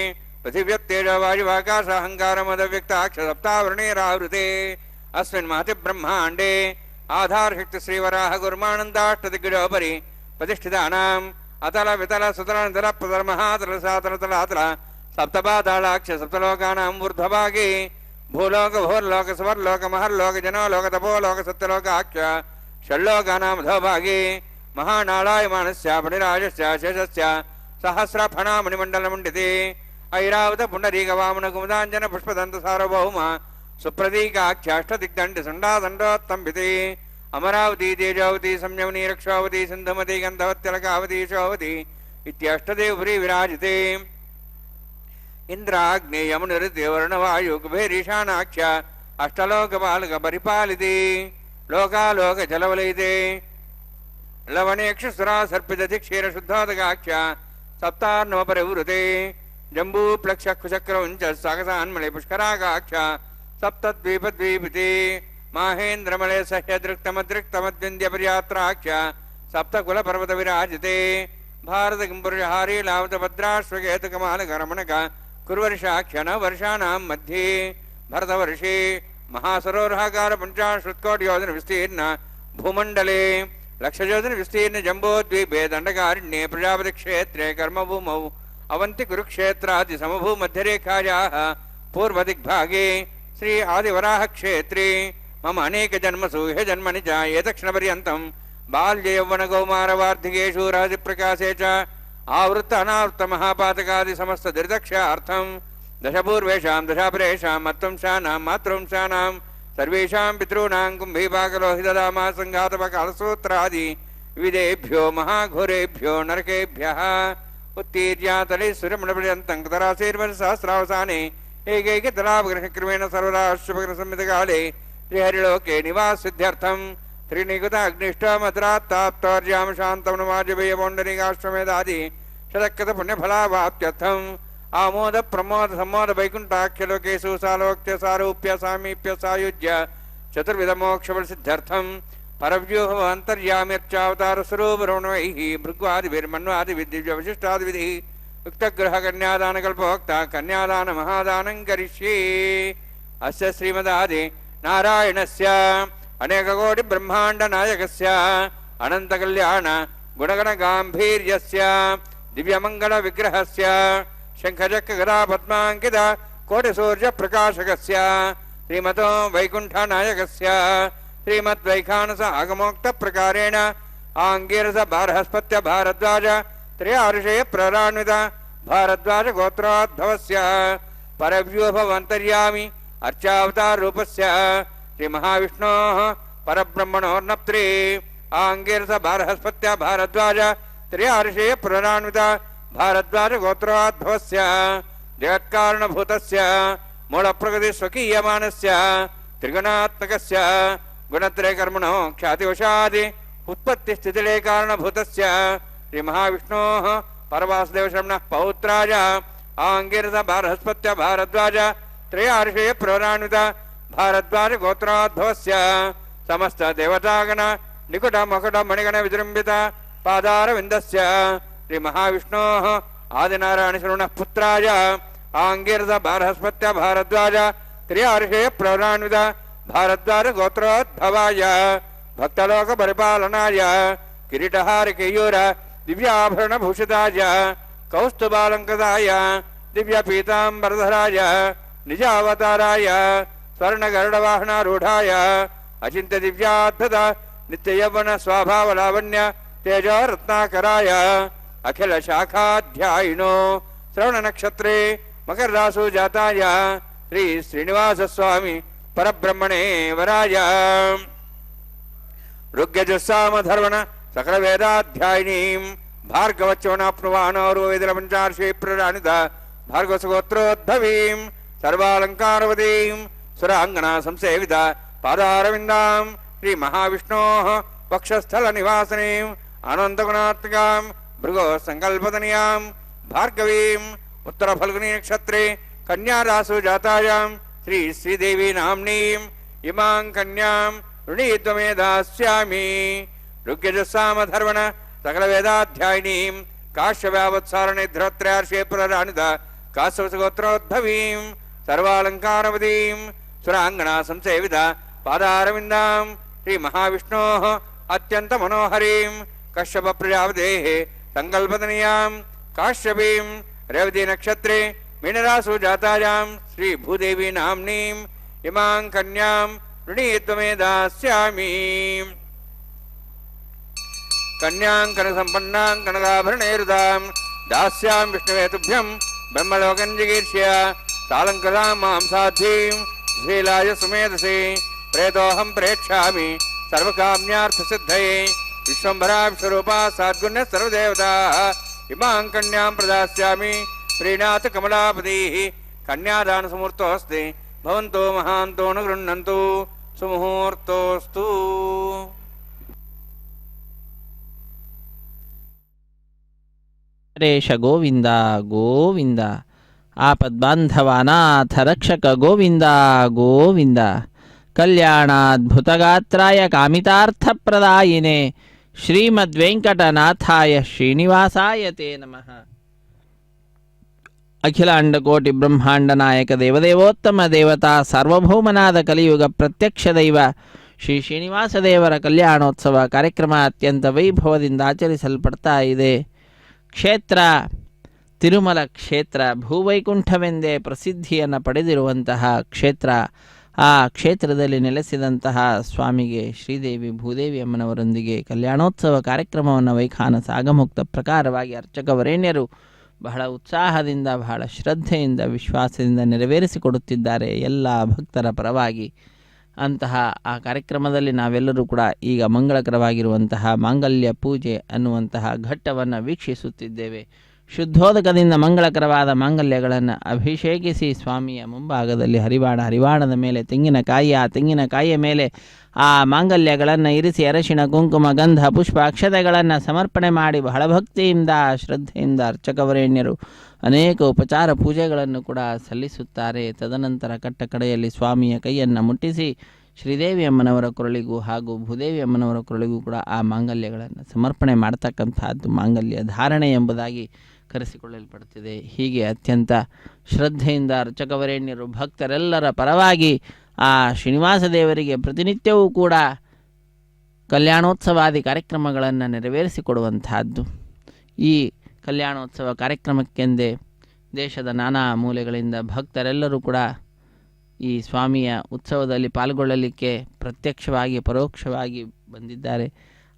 పృథివ్యత్తేజ వాయువాకాశాహంకారమదవ్యక్తాక్ష సప్తావృణేరావృతే అస్మిన్ మహతి బ్రహ్మాండే ఆధారశక్తి శ్రీవరాహ గుర్మానందాష్టదిగ్గజోపరి ప్రతిష్ఠితానాం అతల వితల సుతల నితల ప్రతల మహాతల సాతల తలాతల సప్తపాతాళాక్ష సప్తలోకానాం ఊర్ధ్వభాగే భూలోక భూర్లోక స్వర్లోక మహర్లోక జనోలోక తపోలోక సత్యలోకాఖ్య షణ్లోకానాం అధోభాగే మహానాళాయమానస్య పణిరాజస్య శేషస్య సహస్రఫణామణిమండలముండితే ఐరావత పుండరీక వామన కుముదాంజన పుష్పదంత సార్వభౌమ సుప్రతీకాఖ్యాష్టదిగ్దండి సండాదండోత్తంబితే అమరావతి తేజావతి సంయమని రక్షావతి సింధుమతి గంధవత్యలకావతి శోవతి ఇత్యష్టదేవపురి విరాజితే ఇంద్రాగ్నేయమునిరుద్యవర్ణవాయు కుబేరీశానాఖ్య అష్టలోకపాలక పరిపాలితే లోకాలోక జలవలయితే లవణేక్షుసురా సర్పిదతి క్షీరశుద్ధోదకాఖ్య సప్తార్ణవ పరివృతే జంబూప్లక్షకుచక్రవంచ సాగసాన్మళి పుష్కరాగాఖ్య సప్తద్వీపద్వీపితే మాహేంద్రమలే సహ్యదృక్తమదృక్తమద్వింద్యపర్యాత్రాఖ్య సప్తకుల పర్వత విరాజితే భారత కింపురుషహారీ లావత భద్రాశ్వకేతుకమాలకరమణక కుర్వర్షాఖ్య నవర్షాణం మధ్యే భరతవర్షే మహాసరోరహాకార పంచాశృత్కోటియోజన విస్తీర్ణ భూమండలే లక్షయోజన విస్తీర్ణ జంబోద్వీపే దండకారణ్యే ప్రజాపతి క్షేత్రే కర్మభూమౌ అవంతి కురుక్షేత్రాది సమభూమధ్యరేఖాయాః పూర్వదిగ్భాగే శ్రీ ఆదివరాహ క్షేత్రే మమ అనేక జన్మసు హే జన్మని చ ఏతక్షణపర్యంతం బాల్య యౌవన కౌమార వార్ధికేషు రహసి ప్రకాశే చ ఆవృత్త అనావృత్త మహాపాతకాది సమస్త దురిదక్షార్థం దశపూర్వేషాం దశాపరేషాం మత్వంశానాం మాతృవంశానాం సర్వేషాం పితॄణాం కుంభీపాకలోహితదామా సంఘాతపకాలసూత్రాది వివిధేభ్యో మహాఘోరేభ్యో నరకేభ్యః ఉత్తీర్యాతలే సురమణపర్యంతం కతరాశీర్వసహస్రావసానే ఏకైకతలాపగ్రహక్రమేణ సర్వరాశుభగ్ర సంహితకాలే శ్రీహరిలోకే నివాసిద్ధ్యర్థం త్రినికుత అగ్నిష్టమద్రాత్తాప్తోర్యామ శాంతం నమాజపేయపౌండరీకాశ్వమేధాది శతకృత పుణ్యఫలావాప్త్యర్థం ఆమోద ప్రమోద సమ్మోద వైకుంఠాఖ్యలోకేషు సాలోక్య సారూప్య సామీప్య సాయుజ్య చతుర్విధ మోక్షఫలసిద్ధ్యర్థం పరవ్యూహ అంతర్యామ్యర్చావతార స్వరూపరోణైః భృగ్వాదిభిర్మన్వాదివిద్దివ్య విశిష్టాదివిధి యుక్తగ్రహ కన్యాదాన కల్పోక్త కన్యాదాన మహాదానం కరిష్యే. అస్య శ్రీమదాది నారాయణస్య అనేక కోటి బ్రహ్మాండ నాయకస్య అనంత కళ్యాణ గుణగణ గాంభీర్యస్య దివ్యమంగళ విగ్రహస్య శంఖచక్ర గదా పద్మాంకిత కోటి సూర్య ప్రకాశకస్య శ్రీమతో వైకుంఠ నాయకస్య श्रीमद्वैखानस आगमोक्त प्रकारेण आंगीरस बारहस्पत्य भारद्वाज त्रयार्षे प्ररान्वित भारद्वाज गोत्रोद्भवस्य परव्यूहवन्तर्यामि अर्चावतार रूपस्य श्री महाविष्णोः परब्रह्मणोर्नप्त्रे आंगीरस बारहस्पत्य भारद्वाज त्रयार्षे प्ररान्वित भारद्वाज गोत्रोद्भवस्य जगत्कारणभूतस्य मूलप्रकृति स्वकीयमानस्य त्रिगुणात्मकस्य गुणत्रयकर्मणो ख्यातिवशादि उत्पत्तिस्थितिलय कारणभूतस्य श्री महाविष्णोः परवासुदेवशर्मणः पौत्राय आंगीरस बारहस्पत्य भारद्वाज त्रयार्षे प्ररान्वित भारद्वाज गोत्रोद्भवस्य समस्त देवतागण निकुट मकुट मणिगण विजृंभित पादारविन्दस्य श्री महाविष्णोः आदिनारायणशर्मणः पुत्राय आंगीरस बारहस्पत्य भारद्वाज त्रयार्षे प्ररान्वित भारद्वाज गोत्रोद्भवाय भक्तलोक परिपालनाय किरीटहार केयूर दिव्याभरण भूषिताय कौस्तुभालंकृताय दिव्य पीतांबरधराय निजावताराय स्वर्ण गरुडवाहनारूढ़ाय अचिंत्य दिव्याद्भुत नित्य यौवन स्वभाव लावण्य तेजो रत्नाकराय अखिल शाखाध्यायिनो श्रवण नक्षत्रे मकर रासु जाताय श्री श्रीनिवास स्वामी परब्रह्मणे वराय ऋग्यजुस्साम धर्वण सकल वेदाध्यायिनीं भार्गवच्चवनाप्नुवानोरु वेदल पंचार्षे प्रराणित भार्गवसुगोत्रोद्भवीं सर्वालंकारवतीं सुरांगना संसेवित पादारविन्दां श्री महाविष्णोः वक्षस्थल निवासिनीं अनन्तगुणात्मिकां भृगो संकल्पतनियां भार्गवीं उत्तर फल्गुनी नक्षत्रे कन्या रासु जातायां श्री श्रीदेवी नाम्नीं इमां कन्यां ऋणीत्वमे दास्यामि ऋग्यजुस्साम धर्वण सकल वेदाध्यायिनीं काश्यव्यावत्सारणे धृत्रयार्षे प्रराणित काश्यवसुगोत्रोद्भवीं सर्वालंकारवतीं सुरांगना संसेवित पादारविन्दां श्री महाविष्णोः अत्यंत मनोहरीं कश्यप प्रजापतेः संकल्पतनियां काश्यपीं रेवती नक्षत्रे मीनरासु जातायां श्री भूदेवी नाम्नीं इमां कन्यां ऋणीत्वमे दास्यामि कन्यां संपन्नां कनकाभरणैरुदां दास्यां विष्णवे तुभ्यं ब्रह्मलोकं जिगीर्ष्य सालंकृतां मां साध्वीं श्रीलाय सुमेधसे प्रेतोऽहं प्रेक्ष्यामि सर्वकाम्यार्थसिद्धये विश्वम्भरा विश्वरूपा साद्गुण्य सर्वदेवताः इमां कन्यां प्रदास्यामि प्रीणाथ कमलापतिः कन्यादानसमुहूर्तोऽस्ति भवन्तो महान्तो न गृह्णन्तु सुमुहूर्तोऽस्तु। ರೇಷ ಗೋವಿಂದ ಗೋವಿಂದ ಆಪದ್ಬಾಂಧವಾನಾಥ ರಕ್ಷಕ ಗೋವಿಂದ ಗೋವಿಂದ ಕಲ್ಯಾಣಾದ್ಭುತಗಾತ್ರಾಯ ಕಾಮಿತಾರ್ಥಪ್ರದಾಯಿನೇ ಶ್ರೀಮದ್ವೆಂಕಟನಾಥಾಯ ಶ್ರೀನಿವಾಸಾಯ ತೇ ನಮಃ. ಅಖಿಲಾಂಡಕೋಟಿ ಬ್ರಹ್ಮಾಂಡ ನಾಯಕ ದೇವದೇವೋತ್ತಮ ದೇವತಾ ಸಾರ್ವಭೌಮನಾದ ಕಲಿಯುಗ ಪ್ರತ್ಯಕ್ಷ ದೈವ ಶ್ರೀ ಶ್ರೀನಿವಾಸ ದೇವರ ಕಲ್ಯಾಣೋತ್ಸವ ಕಾರ್ಯಕ್ರಮ ಅತ್ಯಂತ ವೈಭವದಿಂದ ಆಚರಿಸಲ್ಪಡ್ತಾ ಇದೆ. ಕ್ಷೇತ್ರ ತಿರುಮಲ ಕ್ಷೇತ್ರ ಭೂವೈಕುಂಠವೆಂದೇ ಪ್ರಸಿದ್ಧಿಯನ್ನು ಪಡೆದಿರುವಂತಹ ಕ್ಷೇತ್ರ. ಆ ಕ್ಷೇತ್ರದಲ್ಲಿ ನೆಲೆಸಿದಂತಹ ಸ್ವಾಮಿಗೆ ಶ್ರೀದೇವಿ ಭೂದೇವಿ ಅಮ್ಮನವರೊಂದಿಗೆ ಕಲ್ಯಾಣೋತ್ಸವ ಕಾರ್ಯಕ್ರಮವನ್ನು ವೈಖಾನಸ ಆಗಮುಕ್ತ ಪ್ರಕಾರವಾಗಿ ಅರ್ಚಕ ವರೇಣ್ಯರು ಬಹಳ ಉತ್ಸಾಹದಿಂದ ಬಹಳ ಶ್ರದ್ಧೆಯಿಂದ ವಿಶ್ವಾಸದಿಂದ ನೆರವೇರಿಸಿಕೊಡುತ್ತಿದ್ದಾರೆ ಎಲ್ಲ ಭಕ್ತರ ಪರವಾಗಿ. ಅಂತಹ ಆ ಕಾರ್ಯಕ್ರಮದಲ್ಲಿ ನಾವೆಲ್ಲರೂ ಕೂಡ ಈಗ ಮಂಗಳಕರವಾಗಿರುವಂತಹ ಮಾಂಗಲ್ಯ ಪೂಜೆ ಅನ್ನುವಂತಹ ಘಟ್ಟವನ್ನು ವೀಕ್ಷಿಸುತ್ತಿದ್ದೇವೆ. ಶುದ್ಧೋದಕದಿಂದ ಮಂಗಳಕರವಾದ ಮಾಂಗಲ್ಯಗಳನ್ನು ಅಭಿಷೇಕಿಸಿ ಸ್ವಾಮಿಯ ಮುಂಭಾಗದಲ್ಲಿ ಹರಿವಾಣದ ಮೇಲೆ ತೆಂಗಿನಕಾಯಿ, ಆ ತೆಂಗಿನಕಾಯಿಯ ಮೇಲೆ ಆ ಮಾಂಗಲ್ಯಗಳನ್ನು ಇರಿಸಿ ಅರಶಿಣ ಕುಂಕುಮ ಗಂಧ ಪುಷ್ಪ ಅಕ್ಷತೆಗಳನ್ನು ಸಮರ್ಪಣೆ ಮಾಡಿ ಬಹಳ ಭಕ್ತಿಯಿಂದ ಶ್ರದ್ಧೆಯಿಂದ ಅರ್ಚಕವರೇಣ್ಯರು ಅನೇಕ ಉಪಚಾರ ಪೂಜೆಗಳನ್ನು ಕೂಡ ಸಲ್ಲಿಸುತ್ತಾರೆ. ತದನಂತರ ಕಟ್ಟಕಡೆಯಲ್ಲಿ ಸ್ವಾಮಿಯ ಕೈಯನ್ನು ಮುಟ್ಟಿಸಿ ಶ್ರೀದೇವಿ ಅಮ್ಮನವರ ಕೊರಳಿಗೂ ಹಾಗೂ ಭೂದೇವಿ ಅಮ್ಮನವರ ಕೊರಳಿಗೂ ಕೂಡ ಆ ಮಾಂಗಲ್ಯಗಳನ್ನು ಸಮರ್ಪಣೆ ಮಾಡ್ತಕ್ಕಂಥದ್ದು ಮಾಂಗಲ್ಯ ಧಾರಣೆ ಎಂಬುದಾಗಿ ಕರೆಸಿಕೊಳ್ಳಲ್ಪಡುತ್ತಿದೆ. ಹೀಗೆ ಅತ್ಯಂತ ಶ್ರದ್ಧೆಯಿಂದ ಅರ್ಚಕವರೇಣ್ಯರು ಭಕ್ತರೆಲ್ಲರ ಪರವಾಗಿ ಆ ಶ್ರೀನಿವಾಸ ದೇವರಿಗೆ ಪ್ರತಿನಿತ್ಯವೂ ಕೂಡ ಕಲ್ಯಾಣೋತ್ಸವಾದಿ ಕಾರ್ಯಕ್ರಮಗಳನ್ನು ನೆರವೇರಿಸಿಕೊಡುವಂತಹದ್ದು. ಈ ಕಲ್ಯಾಣೋತ್ಸವ ಕಾರ್ಯಕ್ರಮಕ್ಕೆಂದೇ ದೇಶದ ನಾನಾ ಮೂಲೆಗಳಿಂದ ಭಕ್ತರೆಲ್ಲರೂ ಕೂಡ ಈ ಸ್ವಾಮಿಯ ಉತ್ಸವದಲ್ಲಿ ಪಾಲ್ಗೊಳ್ಳಲಿಕ್ಕೆ ಪ್ರತ್ಯಕ್ಷವಾಗಿ ಪರೋಕ್ಷವಾಗಿ ಬಂದಿದ್ದಾರೆ.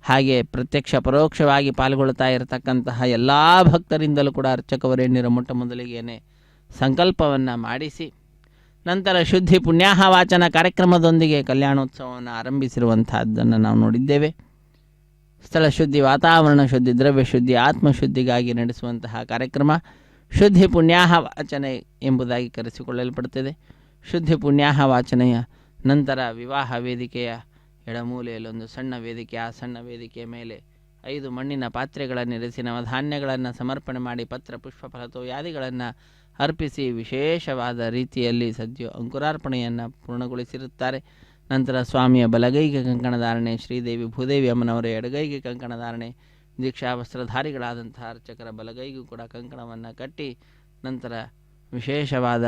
ಹಾಗೆ ಪ್ರತ್ಯಕ್ಷ ಪರೋಕ್ಷವಾಗಿ ಪಾಲ್ಗೊಳ್ತಾ ಇರತಕ್ಕಂತಹ ಎಲ್ಲ ಭಕ್ತರಿಂದಲೂ ಕೂಡ ಅರ್ಚಕವರೇಣ್ಯರು ಮೊಟ್ಟ ಮೊದಲಿಗೇನೆ ಸಂಕಲ್ಪವನ್ನು ಮಾಡಿಸಿ ನಂತರ ಶುದ್ಧಿ ಪುಣ್ಯಾಹ ವಾಚನ ಕಾರ್ಯಕ್ರಮದೊಂದಿಗೆ ಕಲ್ಯಾಣೋತ್ಸವವನ್ನು ಆರಂಭಿಸಿರುವಂತಹದ್ದನ್ನು ನಾವು ನೋಡಿದ್ದೇವೆ. ಸ್ಥಳ ಶುದ್ಧಿ, ವಾತಾವರಣ ಶುದ್ಧಿ, ದ್ರವ್ಯ ಶುದ್ಧಿ, ಆತ್ಮಶುದ್ಧಿಗಾಗಿ ನಡೆಸುವಂತಹ ಕಾರ್ಯಕ್ರಮ ಶುದ್ಧಿ ಪುಣ್ಯಾಹ ವಾಚನೆ ಎಂಬುದಾಗಿ ಕರೆಸಿಕೊಳ್ಳಲ್ಪಡುತ್ತದೆ. ಶುದ್ಧಿ ಪುಣ್ಯಾಹ ವಾಚನೆಯ ನಂತರ ವಿವಾಹ ವೇದಿಕೆಯ ಎಡಮೂಲೆಯಲ್ಲೊಂದು ಸಣ್ಣ ವೇದಿಕೆ, ಆ ಸಣ್ಣ ವೇದಿಕೆಯ ಮೇಲೆ 5 ಮಣ್ಣಿನ ಪಾತ್ರೆಗಳನ್ನಿರಿಸಿ ನವಧಾನ್ಯಗಳನ್ನು ಸಮರ್ಪಣೆ ಮಾಡಿ ಪತ್ರ ಪುಷ್ಪ ಫಲತೋಯಾದಿಗಳನ್ನು ಅರ್ಪಿಸಿ ವಿಶೇಷವಾದ ರೀತಿಯಲ್ಲಿ ಸದ್ಯ ಅಂಕುರಾರ್ಪಣೆಯನ್ನು ಪೂರ್ಣಗೊಳಿಸಿರುತ್ತಾರೆ. ನಂತರ ಸ್ವಾಮಿಯ ಬಲಗೈಗೆ ಕಂಕಣಧಾರಣೆ, ಶ್ರೀದೇವಿ ಭೂದೇವಿ ಅಮ್ಮನವರ ಎಡಗೈಗೆ ಕಂಕಣಧಾರಣೆ, ದೀಕ್ಷಾ ವಸ್ತ್ರಧಾರಿಗಳಾದಂತಹ ಅರ್ಚಕರ ಬಲಗೈಗೂ ಕೂಡ ಕಂಕಣವನ್ನು ಕಟ್ಟಿ ನಂತರ ವಿಶೇಷವಾದ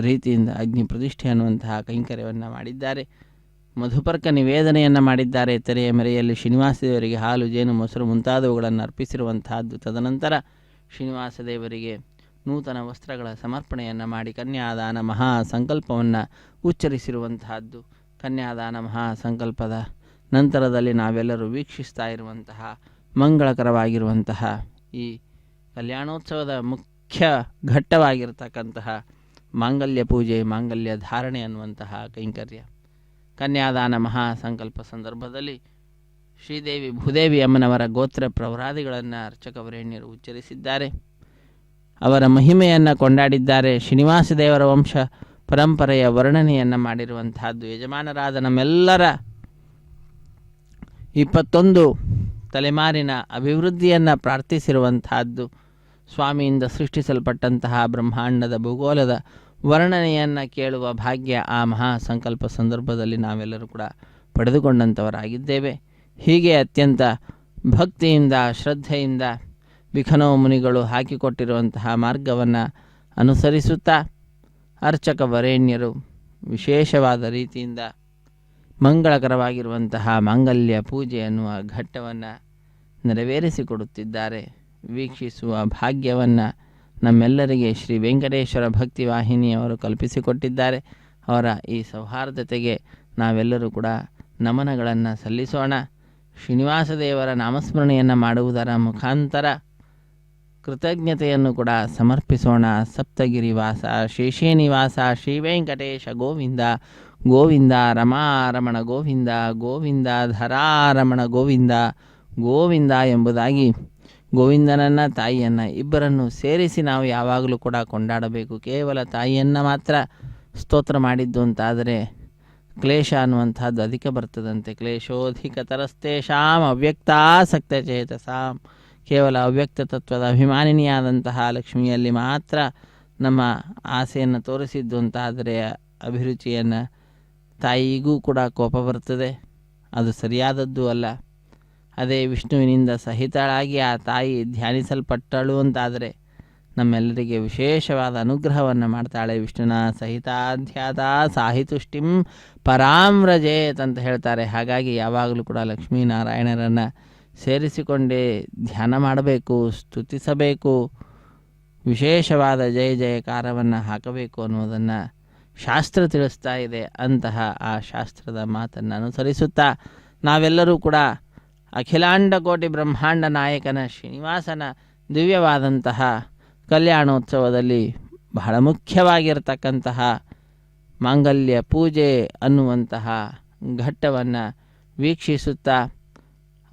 ರೀತಿಯಿಂದ ಅಗ್ನಿ ಪ್ರತಿಷ್ಠೆ ಅನ್ನುವಂತಹ ಕೈಂಕರ್ಯವನ್ನು ಮಾಡಿದ್ದಾರೆ. ಮಧುಪರ್ಕ ನಿವೇದನೆಯನ್ನು ಮಾಡಿದ್ದಾರೆ. ತೆರೆಯ ಮೆರೆಯಲ್ಲಿ ಶ್ರೀನಿವಾಸ ದೇವರಿಗೆ ಹಾಲು, ಜೇನು, ಮೊಸರು ಮುಂತಾದವುಗಳನ್ನು ಅರ್ಪಿಸಿರುವಂತಹದ್ದು. ತದನಂತರ ಶ್ರೀನಿವಾಸ ದೇವರಿಗೆ ನೂತನ ವಸ್ತ್ರಗಳ ಸಮರ್ಪಣೆಯನ್ನು ಮಾಡಿ ಕನ್ಯಾದಾನ ಮಹಾ ಸಂಕಲ್ಪವನ್ನು ಉಚ್ಚರಿಸಿರುವಂತಹದ್ದು. ಕನ್ಯಾದಾನ ಮಹಾ ಸಂಕಲ್ಪದ ನಂತರದಲ್ಲಿ ನಾವೆಲ್ಲರೂ ವೀಕ್ಷಿಸ್ತಾ ಇರುವಂತಹ ಮಂಗಳಕರವಾಗಿರುವಂತಹ ಈ ಕಲ್ಯಾಣೋತ್ಸವದ ಮುಖ್ಯ ಘಟ್ಟವಾಗಿರತಕ್ಕಂತಹ ಮಾಂಗಲ್ಯ ಪೂಜೆ, ಮಾಂಗಲ್ಯ ಧಾರಣೆ ಅನ್ನುವಂತಹ ಕೈಂಕರ್ಯ. ಕನ್ಯಾದಾನ ಮಹಾ ಸಂಕಲ್ಪ ಸಂದರ್ಭದಲ್ಲಿ ಶ್ರೀದೇವಿ ಭೂದೇವಿ ಅಮ್ಮನವರ ಗೋತ್ರ ಪ್ರವರಾದಿಗಳನ್ನು ಅರ್ಚಕವರೇಣ್ಯರು ಉಚ್ಚರಿಸಿದ್ದಾರೆ. ಅವರ ಮಹಿಮೆಯನ್ನು ಕೊಂಡಾಡಿದ್ದಾರೆ. ಶ್ರೀನಿವಾಸ ದೇವರ ವಂಶ ಪರಂಪರೆಯ ವರ್ಣನೆಯನ್ನು ಮಾಡಿರುವಂತಹದ್ದು. ಯಜಮಾನರಾದ ನಮ್ಮೆಲ್ಲರ 21 ತಲೆಮಾರಿನ ಅಭಿವೃದ್ಧಿಯನ್ನು ಪ್ರಾರ್ಥಿಸಿರುವಂತಹದ್ದು. ಸ್ವಾಮಿಯಿಂದ ಸೃಷ್ಟಿಸಲ್ಪಟ್ಟಂತಹ ಬ್ರಹ್ಮಾಂಡದ ಭೂಗೋಳದ ವರ್ಣನೆಯನ್ನು ಕೇಳುವ ಭಾಗ್ಯ ಆ ಮಹಾ ಸಂಕಲ್ಪ ಸಂದರ್ಭದಲ್ಲಿ ನಾವೆಲ್ಲರೂ ಕೂಡ ಪಡೆದುಕೊಂಡಂಥವರಾಗಿದ್ದೇವೆ. ಹೀಗೆ ಅತ್ಯಂತ ಭಕ್ತಿಯಿಂದ ಶ್ರದ್ಧೆಯಿಂದ ವಿಖನೋ ಮುನಿಗಳು ಹಾಕಿಕೊಟ್ಟಿರುವಂತಹ ಮಾರ್ಗವನ್ನು ಅನುಸರಿಸುತ್ತಾ ಅರ್ಚಕ ವರೇಣ್ಯರು ವಿಶೇಷವಾದ ರೀತಿಯಿಂದ ಮಂಗಳಕರವಾಗಿರುವಂತಹ ಮಾಂಗಲ್ಯ ಪೂಜೆ ಅನ್ನುವ ಘಟ್ಟವನ್ನು ನೆರವೇರಿಸಿಕೊಡುತ್ತಿದ್ದಾರೆ. ವೀಕ್ಷಿಸುವ ಭಾಗ್ಯವನ್ನು ನಮ್ಮೆಲ್ಲರಿಗೆ ಶ್ರೀ ವೆಂಕಟೇಶ್ವರ ಭಕ್ತಿ ವಾಹಿನಿಯವರು ಕಲ್ಪಿಸಿಕೊಟ್ಟಿದ್ದಾರೆ. ಅವರ ಈ ಸೌಹಾರ್ದತೆಗೆ ನಾವೆಲ್ಲರೂ ಕೂಡ ನಮನಗಳನ್ನು ಸಲ್ಲಿಸೋಣ. ಶ್ರೀನಿವಾಸ ದೇವರ ನಾಮಸ್ಮರಣೆಯನ್ನು ಮಾಡುವುದರ ಮುಖಾಂತರ ಕೃತಜ್ಞತೆಯನ್ನು ಕೂಡ ಸಮರ್ಪಿಸೋಣ. ಸಪ್ತಗಿರಿವಾಸ ಶೇಷೇನಿವಾಸ ಶ್ರೀ ವೆಂಕಟೇಶ ಗೋವಿಂದ ಗೋವಿಂದ, ರಮಾರಮಣ ಗೋವಿಂದ ಗೋವಿಂದ, ಧರಾರಮಣ ಗೋವಿಂದ ಗೋವಿಂದ ಎಂಬುದಾಗಿ ಗೋವಿಂದನನ್ನು ತಾಯಿಯನ್ನು ಇಬ್ಬರನ್ನು ಸೇರಿಸಿ ನಾವು ಯಾವಾಗಲೂ ಕೂಡ ಕೊಂಡಾಡಬೇಕು. ಕೇವಲ ತಾಯಿಯನ್ನು ಮಾತ್ರ ಸ್ತೋತ್ರ ಮಾಡಿದ್ದು ಅಂತಾದರೆ ಕ್ಲೇಶ ಅನ್ನುವಂಥದ್ದು ಅಧಿಕ ಬರ್ತದಂತೆ. ಕ್ಲೇಶೋಧಿಕತರಸ್ತೇಷಾಂ ಅವ್ಯಕ್ತಾಸಕ್ತ ಚೇತಸಾಂ. ಕೇವಲ ಅವ್ಯಕ್ತ ತತ್ವದ ಅಭಿಮಾನಿನಿಯಾದಂತಹ ಲಕ್ಷ್ಮಿಯಲ್ಲಿ ಮಾತ್ರ ನಮ್ಮ ಆಸೆಯನ್ನು ತೋರಿಸಿದ್ದು ಅಂತಾದರೆ ಅಭಿರುಚಿಯನ್ನು ತಾಯಿಗೂ ಕೂಡ ಕೋಪ ಬರ್ತದೆ. ಅದು ಸರಿಯಾದದ್ದು ಅಲ್ಲ. ಅದೇ ವಿಷ್ಣುವಿನಿಂದ ಸಹಿತಳಾಗಿ ಆ ತಾಯಿ ಧ್ಯಾನಿಸಲ್ಪಟ್ಟಳು ಅಂತಾದರೆ ನಮ್ಮೆಲ್ಲರಿಗೆ ವಿಶೇಷವಾದ ಅನುಗ್ರಹವನ್ನು ಮಾಡ್ತಾಳೆ. ವಿಷ್ಣುನ ಸಹಿತಾಧ್ಯಾತ ಸಾಹಿತುಷ್ಟಿಂ ಪರಾಮ್ರಜೇತ್ ಅಂತ ಹೇಳ್ತಾರೆ. ಹಾಗಾಗಿ ಯಾವಾಗಲೂ ಕೂಡ ಲಕ್ಷ್ಮೀನಾರಾಯಣರನ್ನು ಸೇರಿಸಿಕೊಂಡೇ ಧ್ಯಾನ ಮಾಡಬೇಕು, ಸ್ತುತಿಸಬೇಕು, ವಿಶೇಷವಾದ ಜಯ ಜಯಕಾರವನ್ನು ಹಾಕಬೇಕು ಅನ್ನೋದನ್ನು ಶಾಸ್ತ್ರ ತಿಳಿಸ್ತಾ ಇದೆ. ಅಂತಹ ಆ ಶಾಸ್ತ್ರದ ಮಾತನ್ನು ಅನುಸರಿಸುತ್ತಾ ನಾವೆಲ್ಲರೂ ಕೂಡ ಅಖಿಲಾಂಡ ಕೋಟಿ ಬ್ರಹ್ಮಾಂಡ ನಾಯಕನ ಶ್ರೀನಿವಾಸನ ದಿವ್ಯವಾದಂತಹ ಕಲ್ಯಾಣೋತ್ಸವದಲ್ಲಿ ಬಹಳ ಮುಖ್ಯವಾಗಿರತಕ್ಕಂತಹ ಮಾಂಗಲ್ಯ ಪೂಜೆ ಅನ್ನುವಂತಹ ಘಟ್ಟವನ್ನು ವೀಕ್ಷಿಸುತ್ತಾ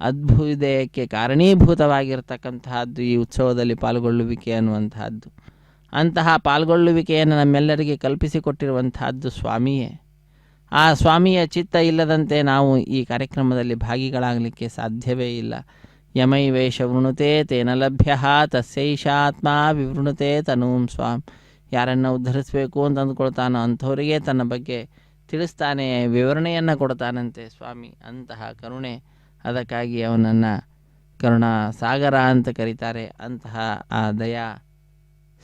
ಅದ್ಭುತಕ್ಕೆ ಕಾರಣೀಭೂತವಾಗಿರ್ತಕ್ಕಂತಹದ್ದು ಈ ಉತ್ಸವದಲ್ಲಿ ಪಾಲ್ಗೊಳ್ಳುವಿಕೆ ಅನ್ನುವಂತಹದ್ದು. ಅಂತಹ ಪಾಲ್ಗೊಳ್ಳುವಿಕೆಯನ್ನು ನಮ್ಮೆಲ್ಲರಿಗೆ ಕಲ್ಪಿಸಿಕೊಟ್ಟಿರುವಂತಹದ್ದು ಸ್ವಾಮಿಯೇ. ಆ ಸ್ವಾಮಿಯ ಚಿತ್ತ ಇಲ್ಲದಂತೆ ನಾವು ಈ ಕಾರ್ಯಕ್ರಮದಲ್ಲಿ ಭಾಗಿಗಳಾಗಲಿಕ್ಕೆ ಸಾಧ್ಯವೇ ಇಲ್ಲ. ಯಮೈವೇಶ ವೃಣುತೆ ತೇನ ಲಭ್ಯ ತಸ್ಯೈಷಾತ್ಮ ವಿವೃಣುತೆ ತನೂಂ ಸ್ವಾಮ್. ಯಾರನ್ನು ಉದ್ಧರಿಸಬೇಕು ಅಂತ ಅಂದ್ಕೊಳ್ತಾನೋ ಅಂಥವರಿಗೆ ತನ್ನ ಬಗ್ಗೆ ತಿಳಿಸ್ತಾನೆ, ವಿವರಣೆಯನ್ನು ಕೊಡ್ತಾನಂತೆ ಸ್ವಾಮಿ. ಅಂತಹ ಕರುಣೆ, ಅದಕ್ಕಾಗಿ ಅವನನ್ನು ಕರುಣಾ ಸಾಗರ ಅಂತ ಕರೀತಾರೆ. ಅಂತಹ ಆ ದಯಾ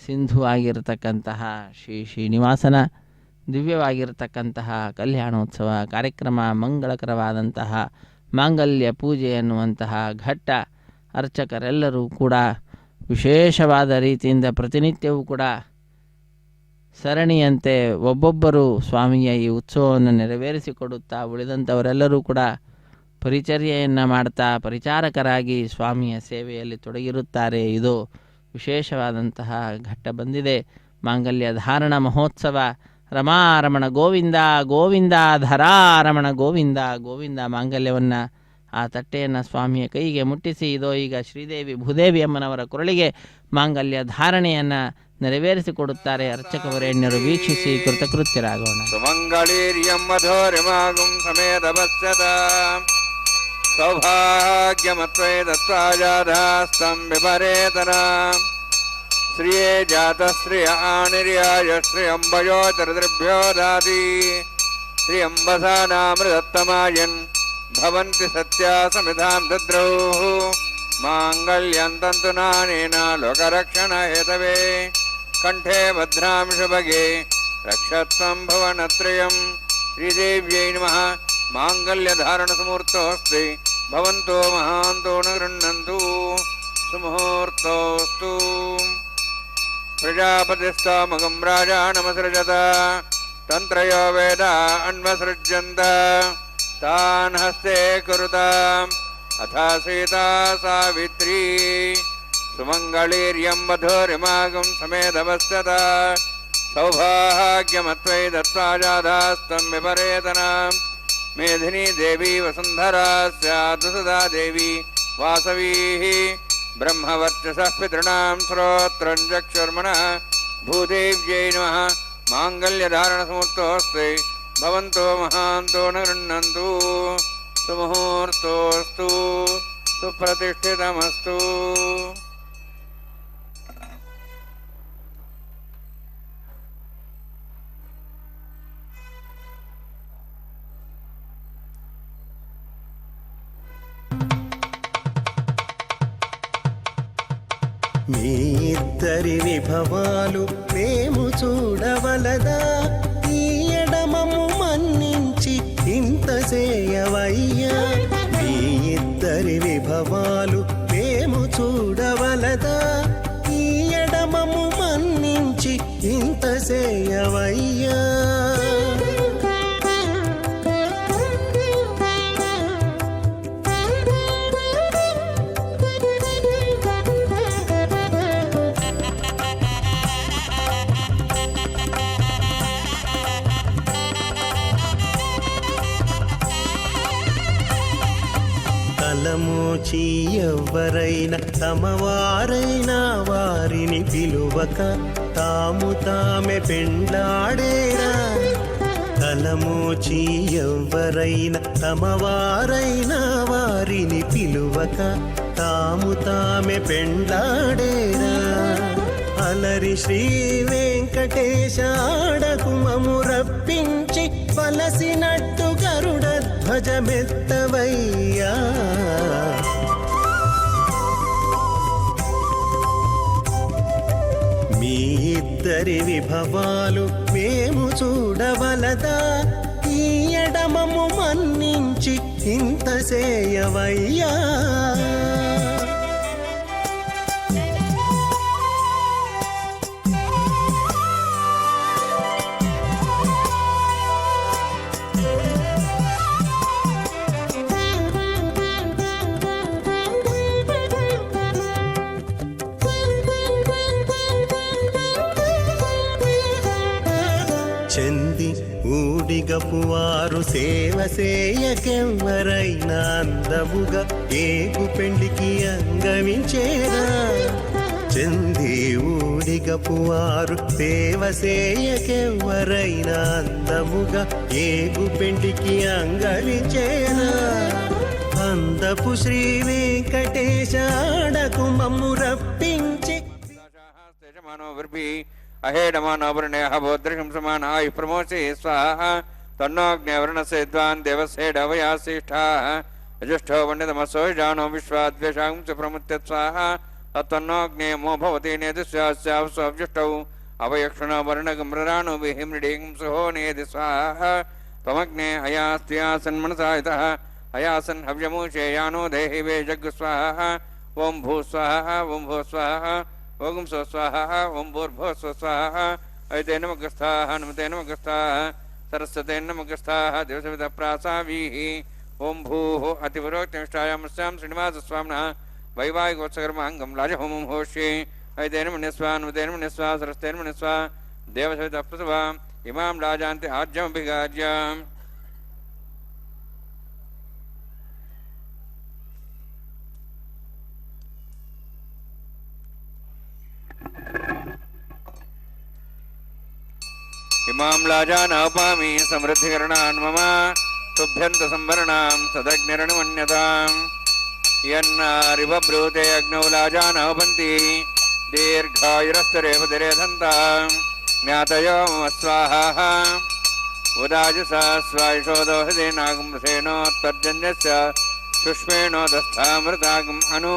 ಸಿಂಧು ಆಗಿರತಕ್ಕಂತಹ ಶ್ರೀನಿವಾಸನ ದಿವ್ಯವಾಗಿರತಕ್ಕಂತಹ ಕಲ್ಯಾಣೋತ್ಸವ ಕಾರ್ಯಕ್ರಮ, ಮಂಗಳಕರವಾದಂತಹ ಮಾಂಗಲ್ಯ ಪೂಜೆ ಎನ್ನುವಂತಹ ಘಟ್ಟ ಅರ್ಚಕರೆಲ್ಲರೂ ಕೂಡ ವಿಶೇಷವಾದ ರೀತಿಯಿಂದ ಪ್ರತಿನಿತ್ಯವೂ ಕೂಡ ಸರಣಿಯಂತೆ ಒಬ್ಬೊಬ್ಬರು ಸ್ವಾಮಿಯ ಈ ಉತ್ಸವವನ್ನು ನೆರವೇರಿಸಿಕೊಡುತ್ತಾ ಉಳಿದಂಥವರೆಲ್ಲರೂ ಕೂಡ ಪರಿಚರ್ಯೆಯನ್ನು ಮಾಡ್ತಾ ಪರಿಚಾರಕರಾಗಿ ಸ್ವಾಮಿಯ ಸೇವೆಯಲ್ಲಿ ತೊಡಗಿರುತ್ತಾರೆ. ಇದು ವಿಶೇಷವಾದಂತಹ ಘಟ್ಟ ಬಂದಿದೆ. ಮಾಂಗಲ್ಯ ಧಾರಣ ಮಹೋತ್ಸವ. ರಮಾರಮಣ ಗೋವಿಂದ ಗೋವಿಂದ, ಧರಾರಮಣ ಗೋವಿಂದ ಗೋವಿಂದ. ಮಾಂಗಲ್ಯವನ್ನು ಆ ತಟ್ಟೆಯನ್ನು ಸ್ವಾಮಿಯ ಕೈಗೆ ಮುಟ್ಟಿಸಿ ಇದೋ ಈಗ ಶ್ರೀದೇವಿ ಭೂದೇವಿ ಅಮ್ಮನವರ ಕೊರಳಿಗೆ ಮಾಂಗಲ್ಯ ಧಾರಣೆಯನ್ನು ನೆರವೇರಿಸಿಕೊಡುತ್ತಾರೆ ಅರ್ಚಕವರೇಣ್ಯರು. ವೀಕ್ಷಿಸಿ ಕೃತಕೃತ್ಯರಾಗೋಣ. ಸುಮಂಗಳೀರ್ಯಮ್ಮಧೋರಿಮಾಗುಂ ಸಮೇತಪಶ್ಯತ ಸೌಭಾಗ್ಯಮತ್ವೈ ದತ್ವಾಜಾಧಾಸ್ತಂ ವಿಪರೇತನ ಶ್ರಿಯೇ ಜಾತಶ್ರಿಯ ಆನಿರ್ಯಾಯ ಶ್ರಿಯಂಬಯೋತಿರ್ಭ್ಯೋ ದಾತಿ ಶ್ರಿಯಂಬಸಾನಾಮೃತತ್ತಮಾಯನ್ ಭವಂತಿ ಸತ್ಯಾ ಸಮಿಧಾಂ ದದ್ರೌ ಮಾಂಗಲ್ಯಂ ತಂತುನಾನೇನ ಲೋಕರಕ್ಷಣ ಹೇತವೇ ಕಂಠೆ ಭದ್ರಾಂ ಶುಭಗೆ ರಕ್ಷತ್ವಂ ಭುವನತ್ರಯಂ. ಶ್ರೀದೇವ್ಯೈ ನಮಃ. ಮಾಂಗಲ್ಯಧಾರಣಸಮೂರ್ತೋಸ್ತಿ ಭವಂತೋ ಮಹಾಂತೋ ನ ಗೃಹ್ಣಂತು. ಸುಮುಹೂರ್ತೋಸ್ತು. ಪ್ರಜಾಪತಿಸ್ತಾಮಗಂ ರಾಜಾನಮಸೃಜತ ತಂತ್ರಯೋ ವೇದ ಅನ್ವಸೃಜ್ಯಂತ ತಾನ್ ಹಸ್ತೆ ಕುರುತ ಅಥ ಸೀತಾ ಸಾವಿತ್ರಿ ಸುಮಂಗಳೀರ್ಯಂ ವಧೂರಿಮಾಗಂ ಸಮೇತಪಶ್ಯತ ಸೌಭಾಗ್ಯಮತ್ವೈ ದತ್ವಾಜಾಧಾಸ್ತಂ ವಿಪರೇತನ ಮೇಧಿನಿ ದೇವಿ ವಸುಂಧರಾ ಸ್ಯಾತ್ ಸುಧಾ ದೇವಿ ವಾಸವೀ ಬ್ರಹ್ಮವರ್ಚಸಃ ಪಿತॄಣಾಂ ಶ್ರೋತ್ರಂ ಚಕ್ಷುರ್ಮನಃ ಭೂದೇವ್ಯೈ ನಮಃ. ಮಾಂಗಲ್ಯಧಾರಣಸಮೂರ್ತೋಸ್ತಿ ಭವಂತೋ ಮಹಾಂತೋ ನ ಗೃಹ್ಣಂತು. ಸುಮುಹೂರ್ತೋಸ್ತು. ಸುಪ್ರತಿಷ್ಠಿತಮಸ್ತು. మీ ఇద్దరి విభవాలు మేము చూడవలదా, ఈ ఎడమము మన్నించి ఇంత చేయవయ్యా. మీ ఇద్దరి విభవాలు మేము చూడవలదా, ఈ ఎడమము మన్నించి ఇంత చేయవయ్యా. తలమోచి ఎవ్వరైనా తమవారైనా వారిని పిలువక తాము తామే పెండ్లాడేరా. తలమోచి ఎవ్వరైనా తమవారైనా వారిని పిలువక తాము తామే పెండ్లాడేరా. అలరి శ్రీ వెంకటేశ ఆడకుమము రప్పించి వలసినట్టు గరుడ ధ్వజమెత్తవయ్యా. మీ ఇద్దరి విభవాలు మేము చూడవలదా, ఈ ఎడమము మన్నించి ఇంత చేయవయ్యా. చెంది ఊడిగపువారు సేవ సేయకెవ్వరైనా అందముగా ఏగు పెండికి అంగవించేరా. చెంది ఊడిగపువారు సేవ సేయకెవ్వరైనా అందముగా ఏగు పెండికి అంగవించేరా. అందపు శ్రీ వెంకటేశ ఆడకు మమ్ము రప్పించి అహేడమానోవర్ణేహ భోద్రకం సమాన ఆయు ప్రమోచే స్వాహ తన్నోగ్నేవర్ణసేద్వాన్ దేవసేడవయాసిష్ఠాః యజుష్ఠో వండితమసో జానో విశ్వాద్వేషాం చ ప్రముత్య స్వాహ తన్నోగ్నేమో భవతి నేదిస్యాస్యావసవ్యుష్టౌ అవయక్షణో వర్ణగమ్రాణో విహిమృడీం సుహో నేది స్వాహ త్వమగ్నే అయాస్త్యాసన్మనసాయతః అయాసన్ హవ్యమూషేయానో దేహి వే జగ్గు స్వాహ. ఓం భూ స్వాహ ఓం భూ స్వాహ ఓం స్వస్వాహ ఓం భూర్భో స్వస్వాహ ऐते नमगस्थाः नमते नमगस्थाः सरस्वते नमगस्थाः देवसवितः प्रासावीः ओं भूः अतिपुरोक्तनिष्ठायामस्यां श्रीनिवासस्वामिनः वैवाहिकोत्सकर्माङ्गं राजहोमं होष्ये ऐते नमन्यस्वा नमते नमन्यस्वा सरस्ते नमन्यस्वा देवसवितः प्रसवा इमां राजान्ते आज्यमभिगाज्य इमां लाजानापामि समृद्धिकरणान् मम तुभ्यन्तसंवरणां सदग्निरणमन्यताम् यन्नारिवब्रूते अग्नौ लाजानोपन्ति दीर्घायुरस्तरेपतिरेधन्ताम् ज्ञातयो मम स्वाहा उदाजसा स्वायशोदो हृदे नागुंसेनोत्पर्जन्यस्य शुष्मेणोदस्थामृतागम् अनु